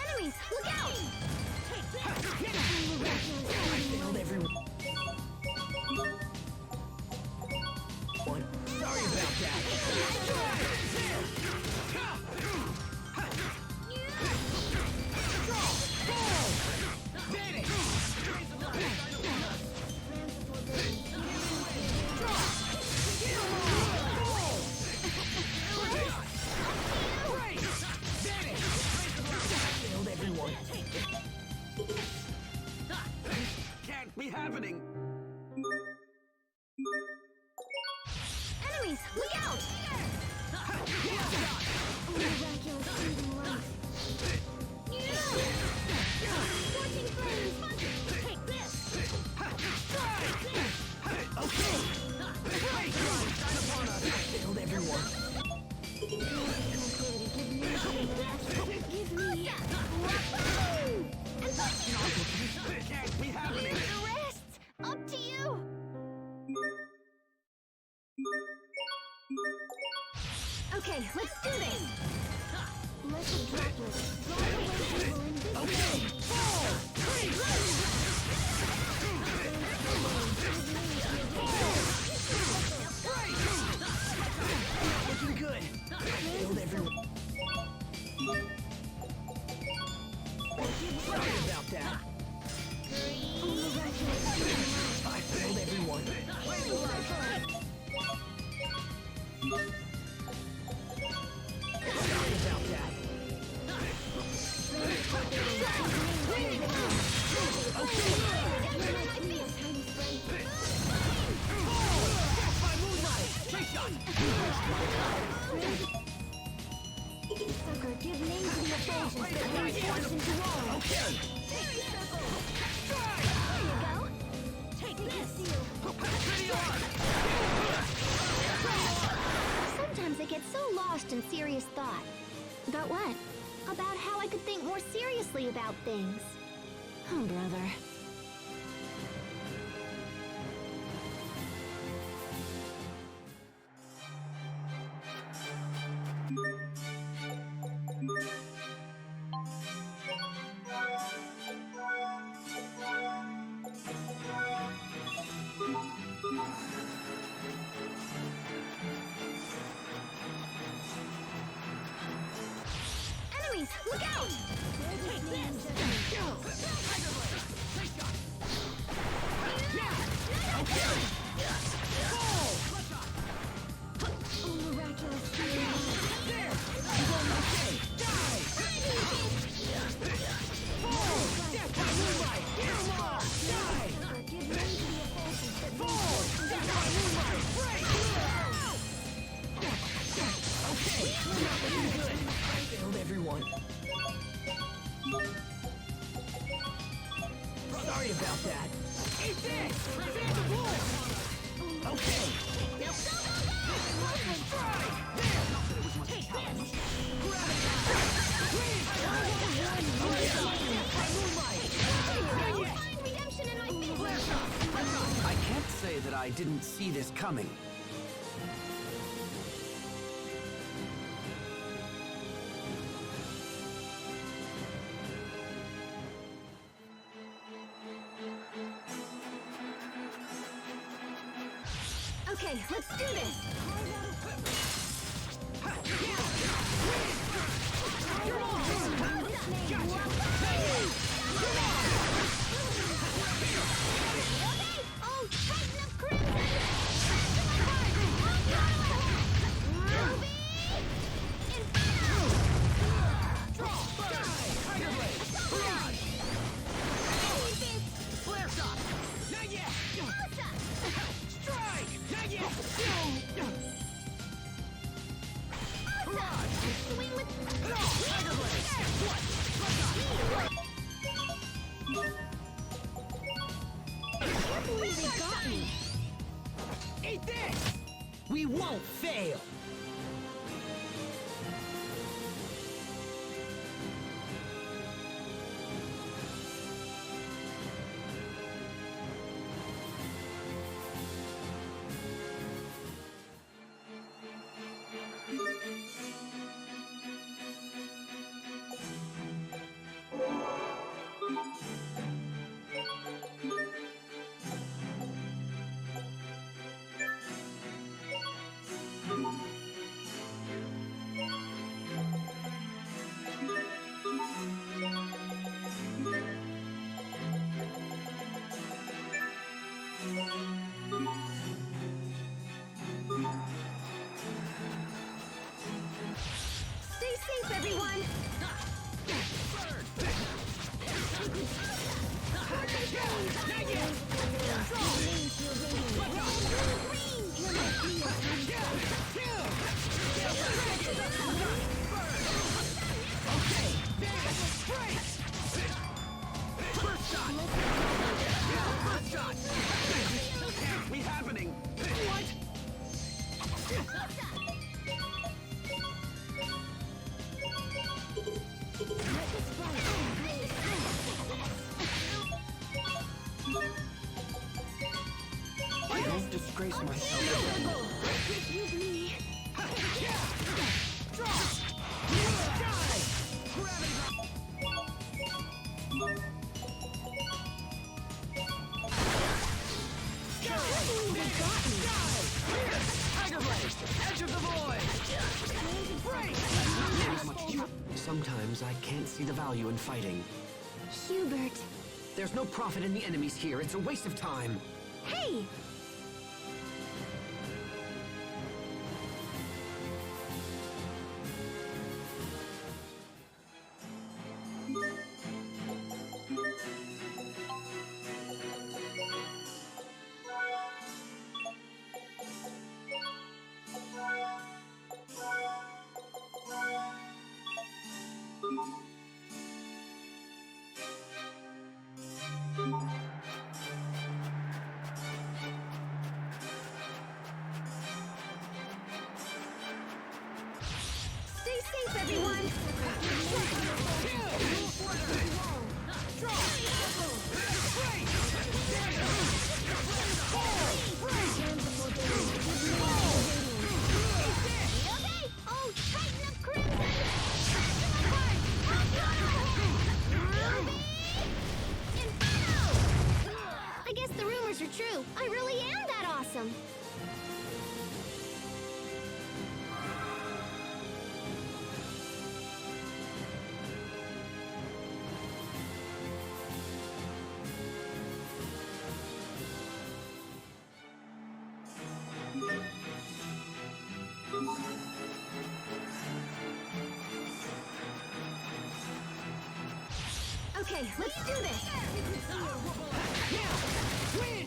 Enemies, look out! I failed everyone. Sorry about that. Failed everyone. happening? Enemies, look out! Miraculous breathing life. Scorching flames! Take this! Okay! Wait, shine upon us! Killed everyone. Give me! Can't be happening! The rest, up to you! Okay, let's do this! Blessed droplet, drive away evil in this Okay! Fall! Looking good! Killed everyone. Sorry about that. I failed everyone. Sorry about that. Sucker, give name to the effulgence that transforms into all. Okay! There you go. Take this. Sometimes I get so lost in serious thought. About what? About how I could think more seriously about things. Oh, brother. Enemies, look out! Take this. Oh, miraculous healing. There! Okay! Die! Fall! Death by moonlight! Get 'em all! Die! Sucker, give name to the effulgence that Fall! Death by moonlight! Break! Okay! Not looking good! I failed everyone. Sorry about that. Eat this! Prevent the war! Okay! Now go, go, go! Try! There! Not that it was much Take challenge. this! Grab it! Please! By moonlight! I'll find redemption in my business! I can't say that I didn't see this coming. Okay, let's do this! Oh, Titan of Crimson! Ruby! Inferno! Draw! Tiger Blade! Barrage! Flare shot! Not yet! TOSE! Strike! Not yet! Barrage! Swing with... Tiger Blade! What? I can't believe they got me. Eat this! We won't fail! Stay safe, everyone! Can't be happening! What? I don't disgrace myself. Sometimes I can't see the value in fighting. Hubert. There's no profit in the enemies here. It's a waste of time. Hey! Stay safe, everyone! Oh, tighten up, Crimson! I guess the rumors are true. I really am that awesome. Okay, let's do this. Win!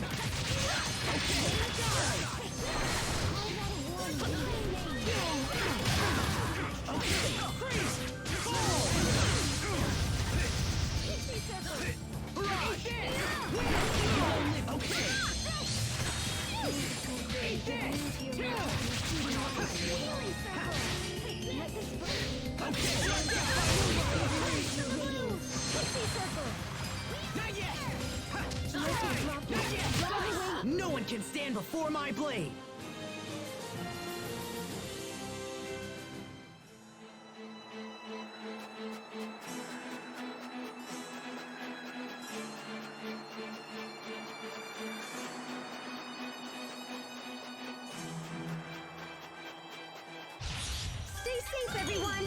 No one can stand before my blade! Stay safe, everyone!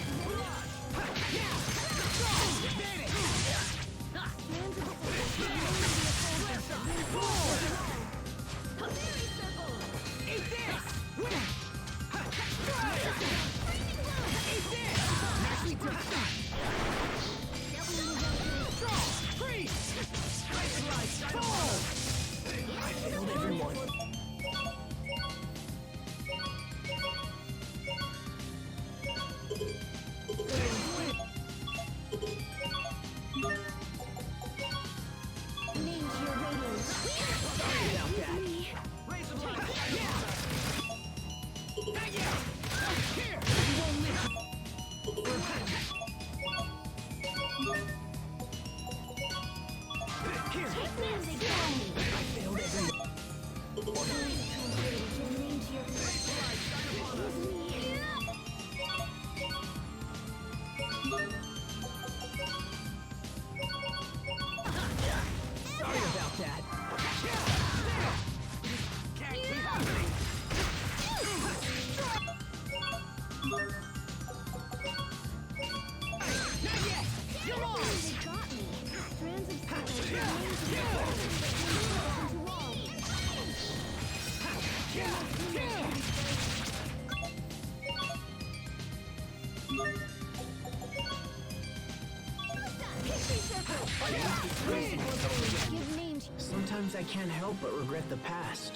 Sometimes I can't help but regret the past.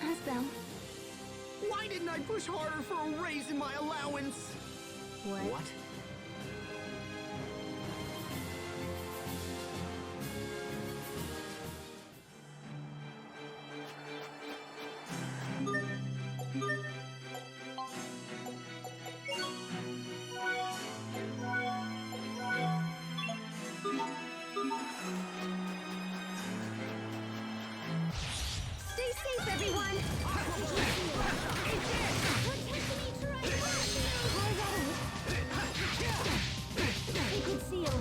Asbel, Why didn't I push harder for a raise in my allowance? What? Stay safe, everyone! Sacred seal.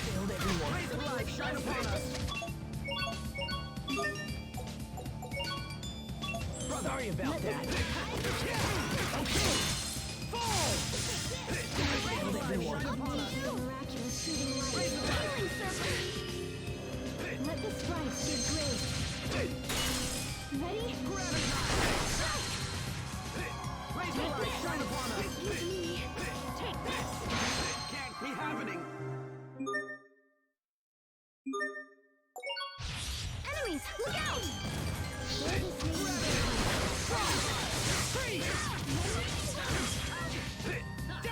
Failed everyone. Raise the light, shine upon us. Sorry about that. Fall! Failed everyone. Miraculous shooting light. Let the sprites give grace. Ready? Raise the light, shine upon us. Excuse me. Take this. Can't be happening. Enemies, look out! Freeze! Die!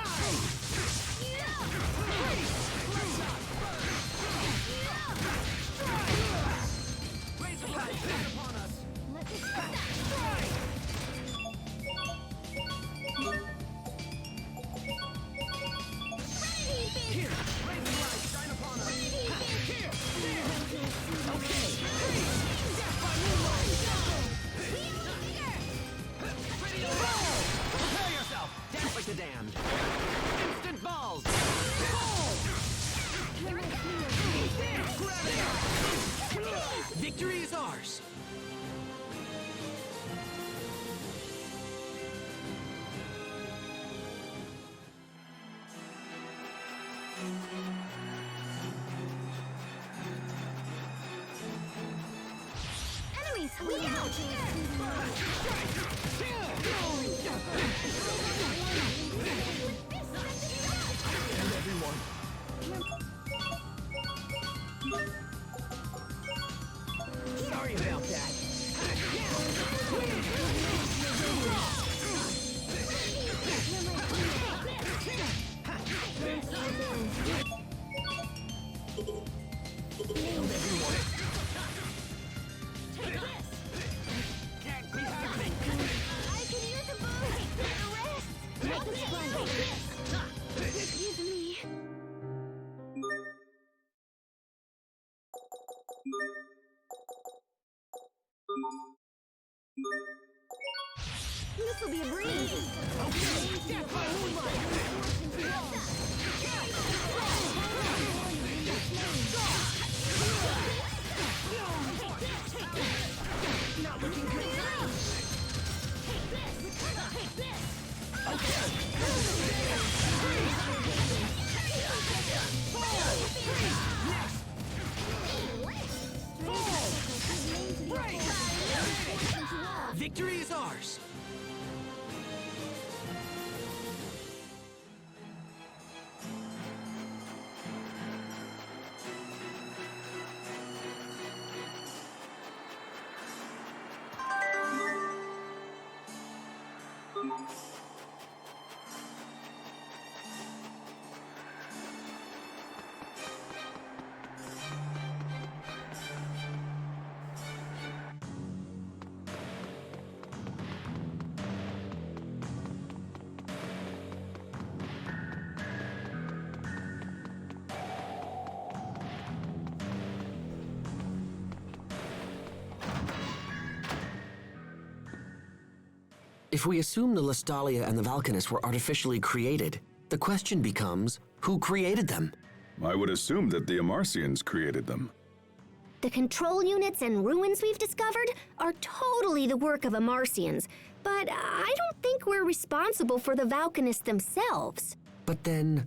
Raise the light, shine upon us. Let the Here, raise the light, shine upon us. Here, okay. Death by moonlight. Ready to roll. Prepare yourself. Dance like the damned. Instant balls. Victory is ours. Enemies, look out! Sorry about that. Failed everyone. Take this! Can't be happening. I can use a boost! A rest! Let the sprites. Excuse me. This'll be a breeze! Okay, death by moonlight. Not looking good. Take this! Victory is ours. If we assume the Lestalia and the Valkines were artificially created, the question becomes, who created them? I would assume that the Amarcians created them. The control units and ruins we've discovered are totally the work of Amarcians, but I don't think we're responsible for the Valkines themselves. But then,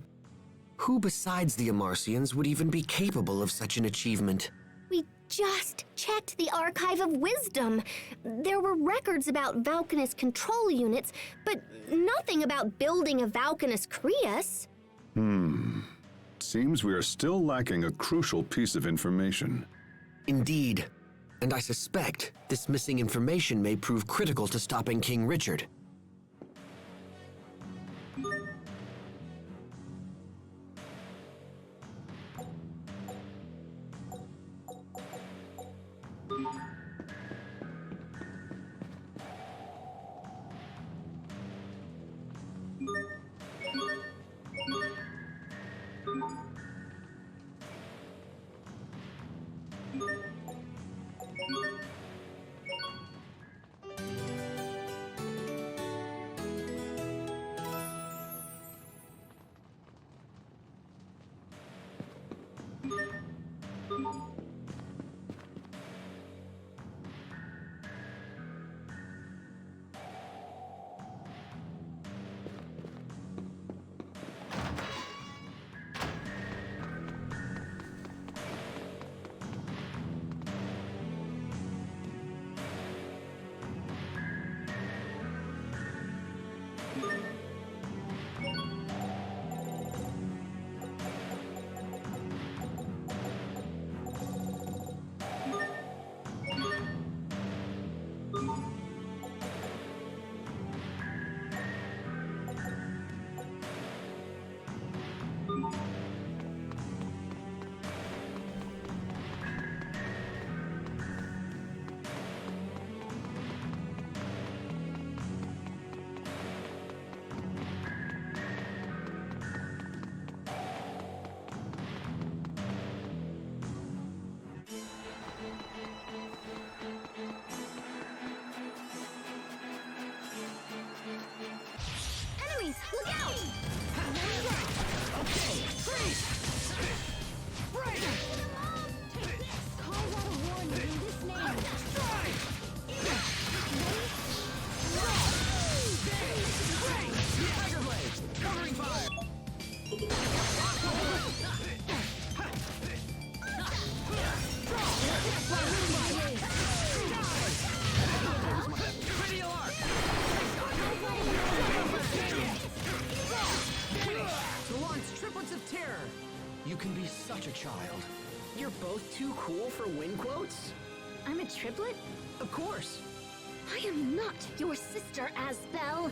who besides the Amarcians would even be capable of such an achievement? We just checked the Archive of Wisdom. There were records about Valkines control units, but nothing about building a Valkines Cryas. Seems we are still lacking a crucial piece of information. Indeed. And I suspect this missing information may prove critical to stopping King Richard. Enemies, look out! Okay, freeze! Break! Call out a warning in this name. Strike! Tiger Blade! Covering fire! Radial arc! To launch triplets of terror! You can be such a child. You're both too cool for win quotes? I'm a triplet? Of course. I am not your sister, Asbel.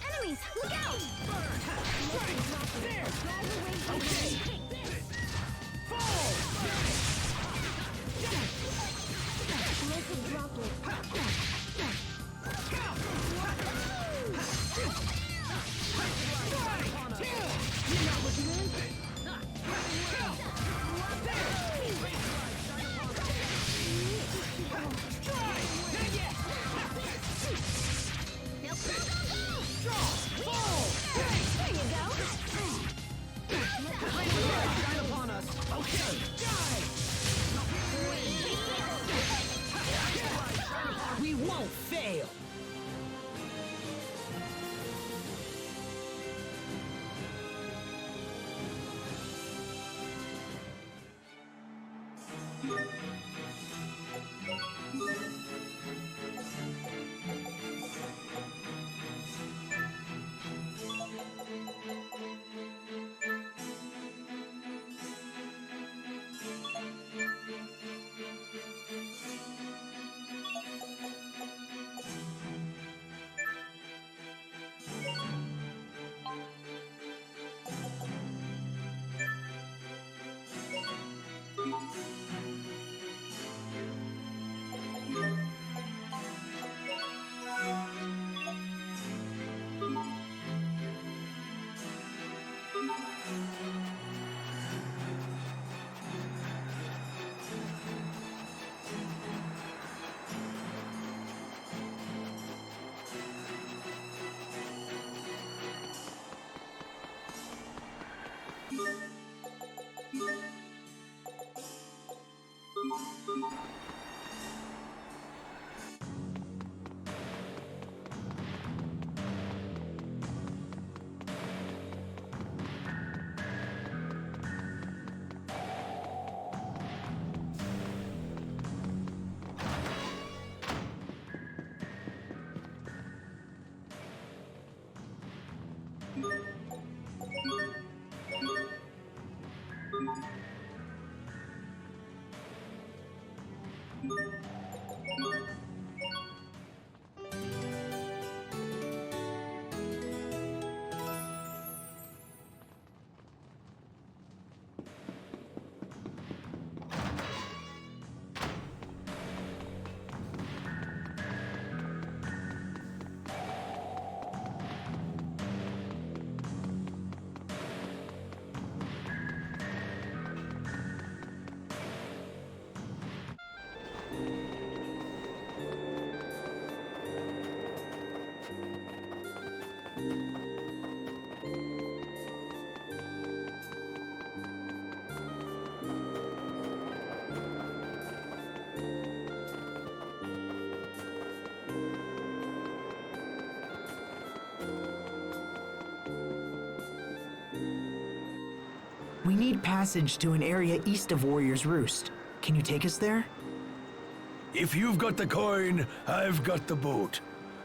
Enemies, look out! There! Okay! Fall! Listen, droplet. You're not looking in? There you go! We need passage to an area east of Warrior's Roost. Can you take us there? If you've got the coin, I've got the boat.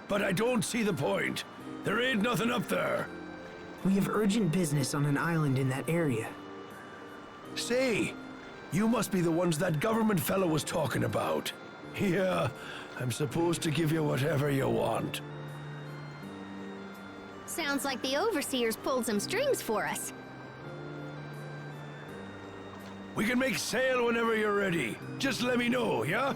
But I don't see the point. There ain't nothing up there. We have urgent business on an island in that area. Say, you must be the ones that government fellow was talking about. Yeah, I'm supposed to give you whatever you want. Sounds like the Overseer's pulled some strings for us. We can make sail whenever you're ready. Just let me know, yeah?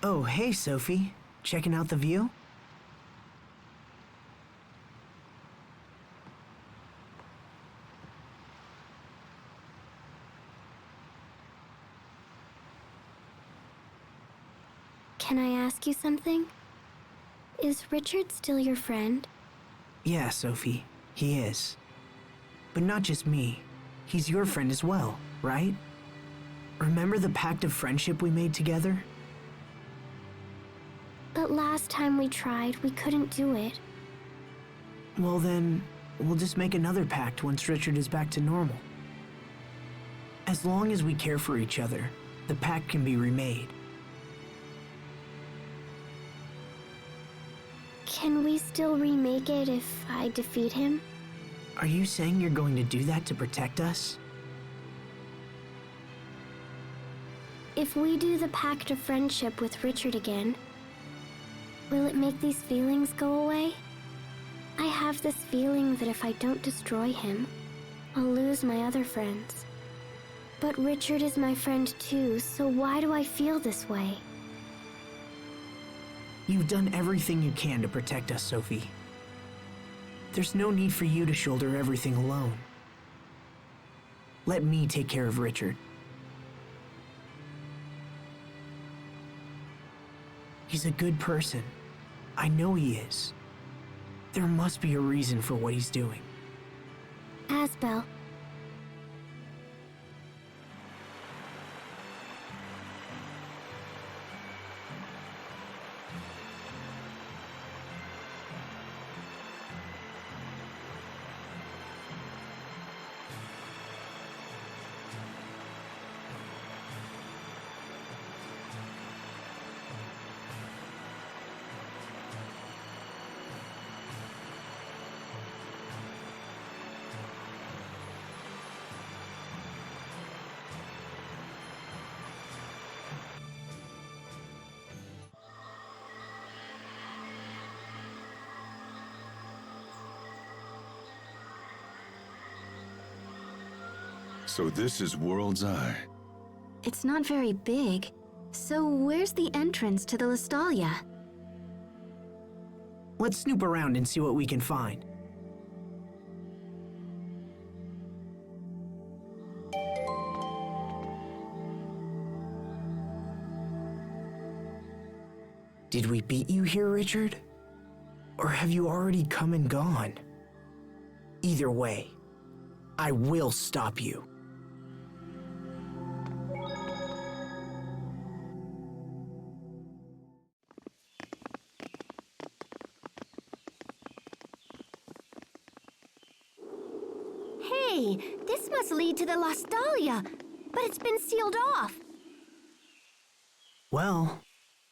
Oh, hey, Sophie. Checking out the view? Can I ask you something? Is Richard still your friend? Yeah, Sophie, he is. But not just me. He's your friend as well, right? Remember the pact of friendship we made together? But last time we tried, we couldn't do it. Well then, we'll just make another pact once Richard is back to normal. As long as we care for each other, the pact can be remade. Can we still remake it if I defeat him? Are you saying you're going to do that to protect us? If we do the pact of friendship with Richard again, will it make these feelings go away? I have this feeling that if I don't destroy him, I'll lose my other friends. But Richard is my friend too, so why do I feel this way? You've done everything you can to protect us, Sophie. There's no need for you to shoulder everything alone. Let me take care of Richard. He's a good person. I know he is. There must be a reason for what he's doing. Asbel. So this is World's Eye. It's not very big. So where's the entrance to the Lestalia? Let's snoop around and see what we can find. Did we beat you here, Richard? Or have you already come and gone? Either way, I will stop you. Hey, this must lead to the Lestalia, but it's been sealed off. Well,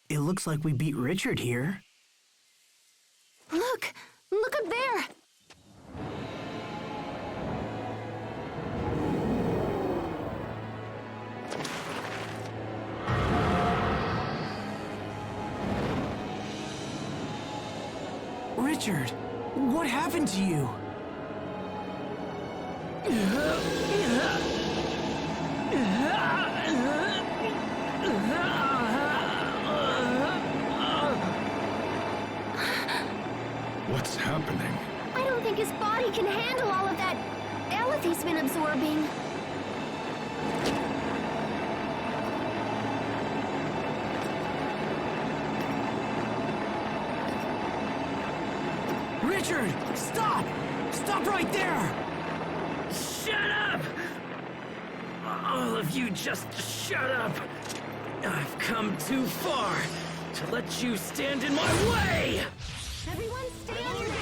it looks like we beat Richard here. Look! Look up there! Richard, what happened to you? What's happening? I don't think his body can handle all of that Eleth he's been absorbing. Richard, stop! Stop right there! Shut up! All of you just shut up! I've come too far to let you stand in my way! Everyone stand ready!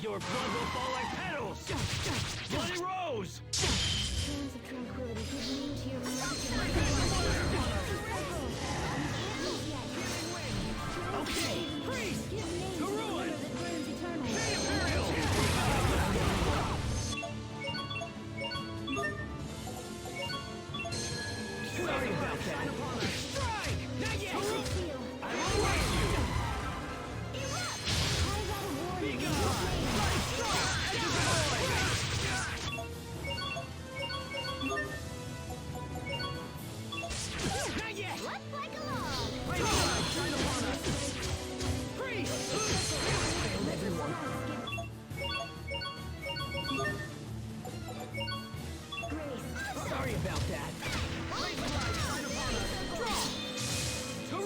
Your blood will fall like petals! Bloody rose! Streams of tranquility give meaning to your Okay, priest! To ruin! Sorry about that. Strike! Not yet! I will raise you! Be gone! Not yet! Let's like along! Wait, shine upon us! Priest! Everyone. Sorry about that! To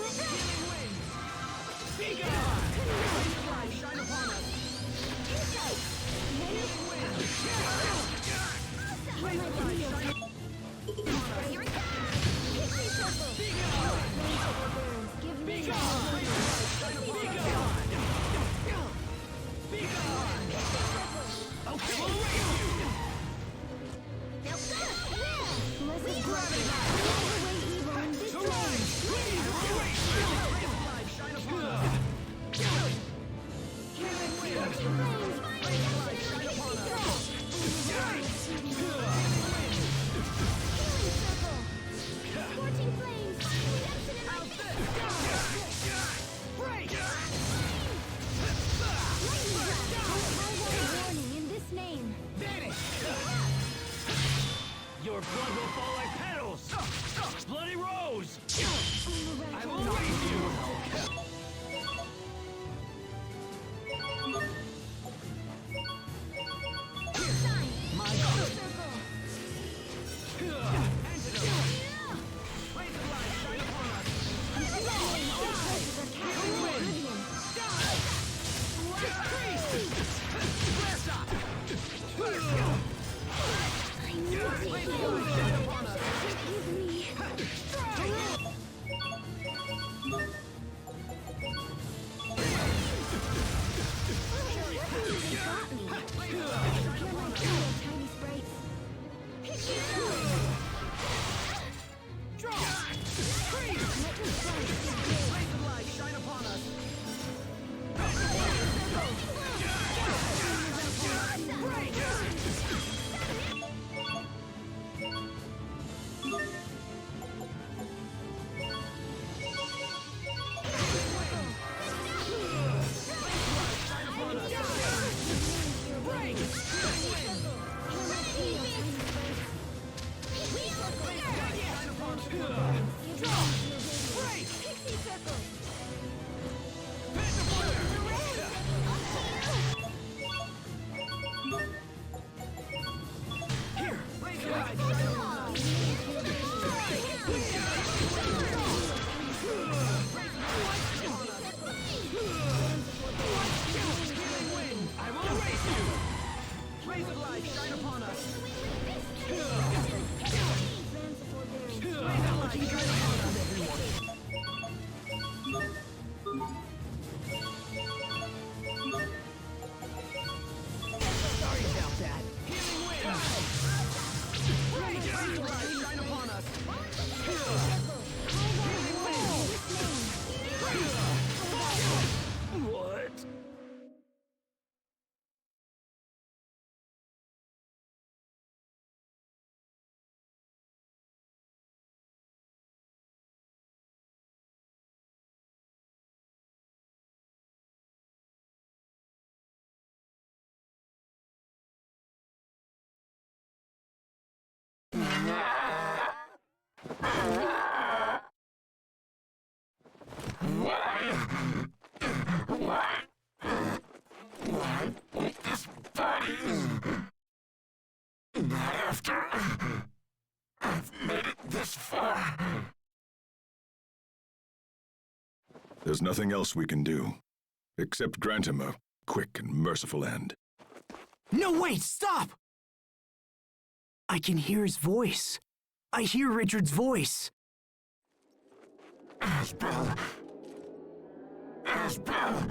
this for? There's nothing else we can do, except grant him a quick and merciful end. No, wait, stop! I can hear his voice. I hear Richard's voice. Asbel. Asbel.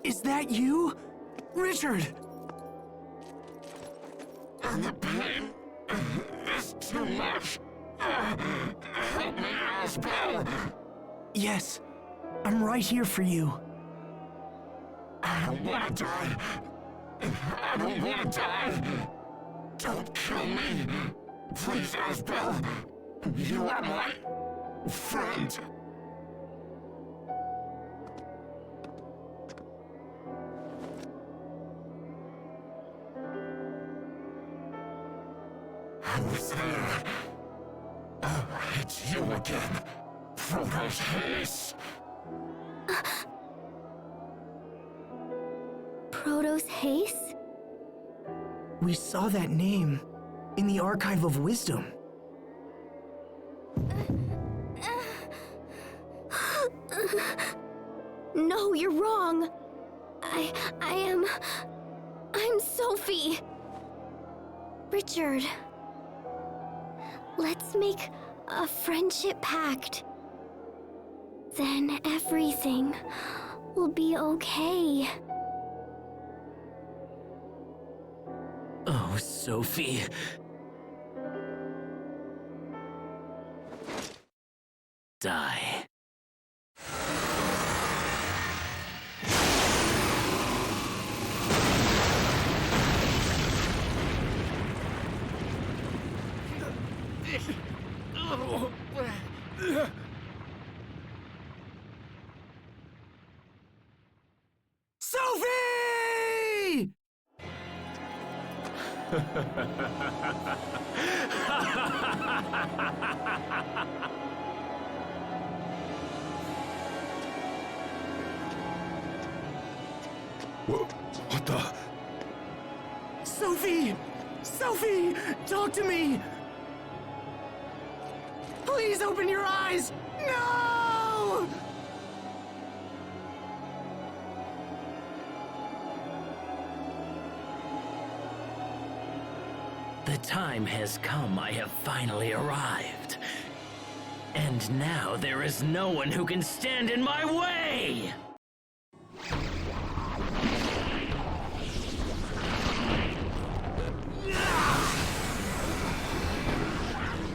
Is that you? Richard! And the pain is too much. Help me, Asbel. Yes, I'm right here for you. I don't want to die. I don't want to die. Don't kill me. Please, Asbel. You are my friend. Who's there? Oh, it's you again. Proto's haste. Proto's Haste? We saw that name in the Archive of Wisdom. No, you're wrong. I'm Sophie. Richard. Let's make a friendship pact. Then everything will be okay. Oh, Sophie. Die. Sophie! What the? Sophie! Sophie! Talk to me! Please open your eyes! No! The time has come. I have finally arrived. And now there is no one who can stand in my way!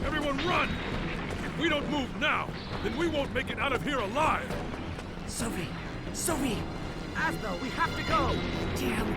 Everyone run! If we don't move now, then we won't make it out of here alive! Sophie! Sophie! Asbel, we have to go! Damn!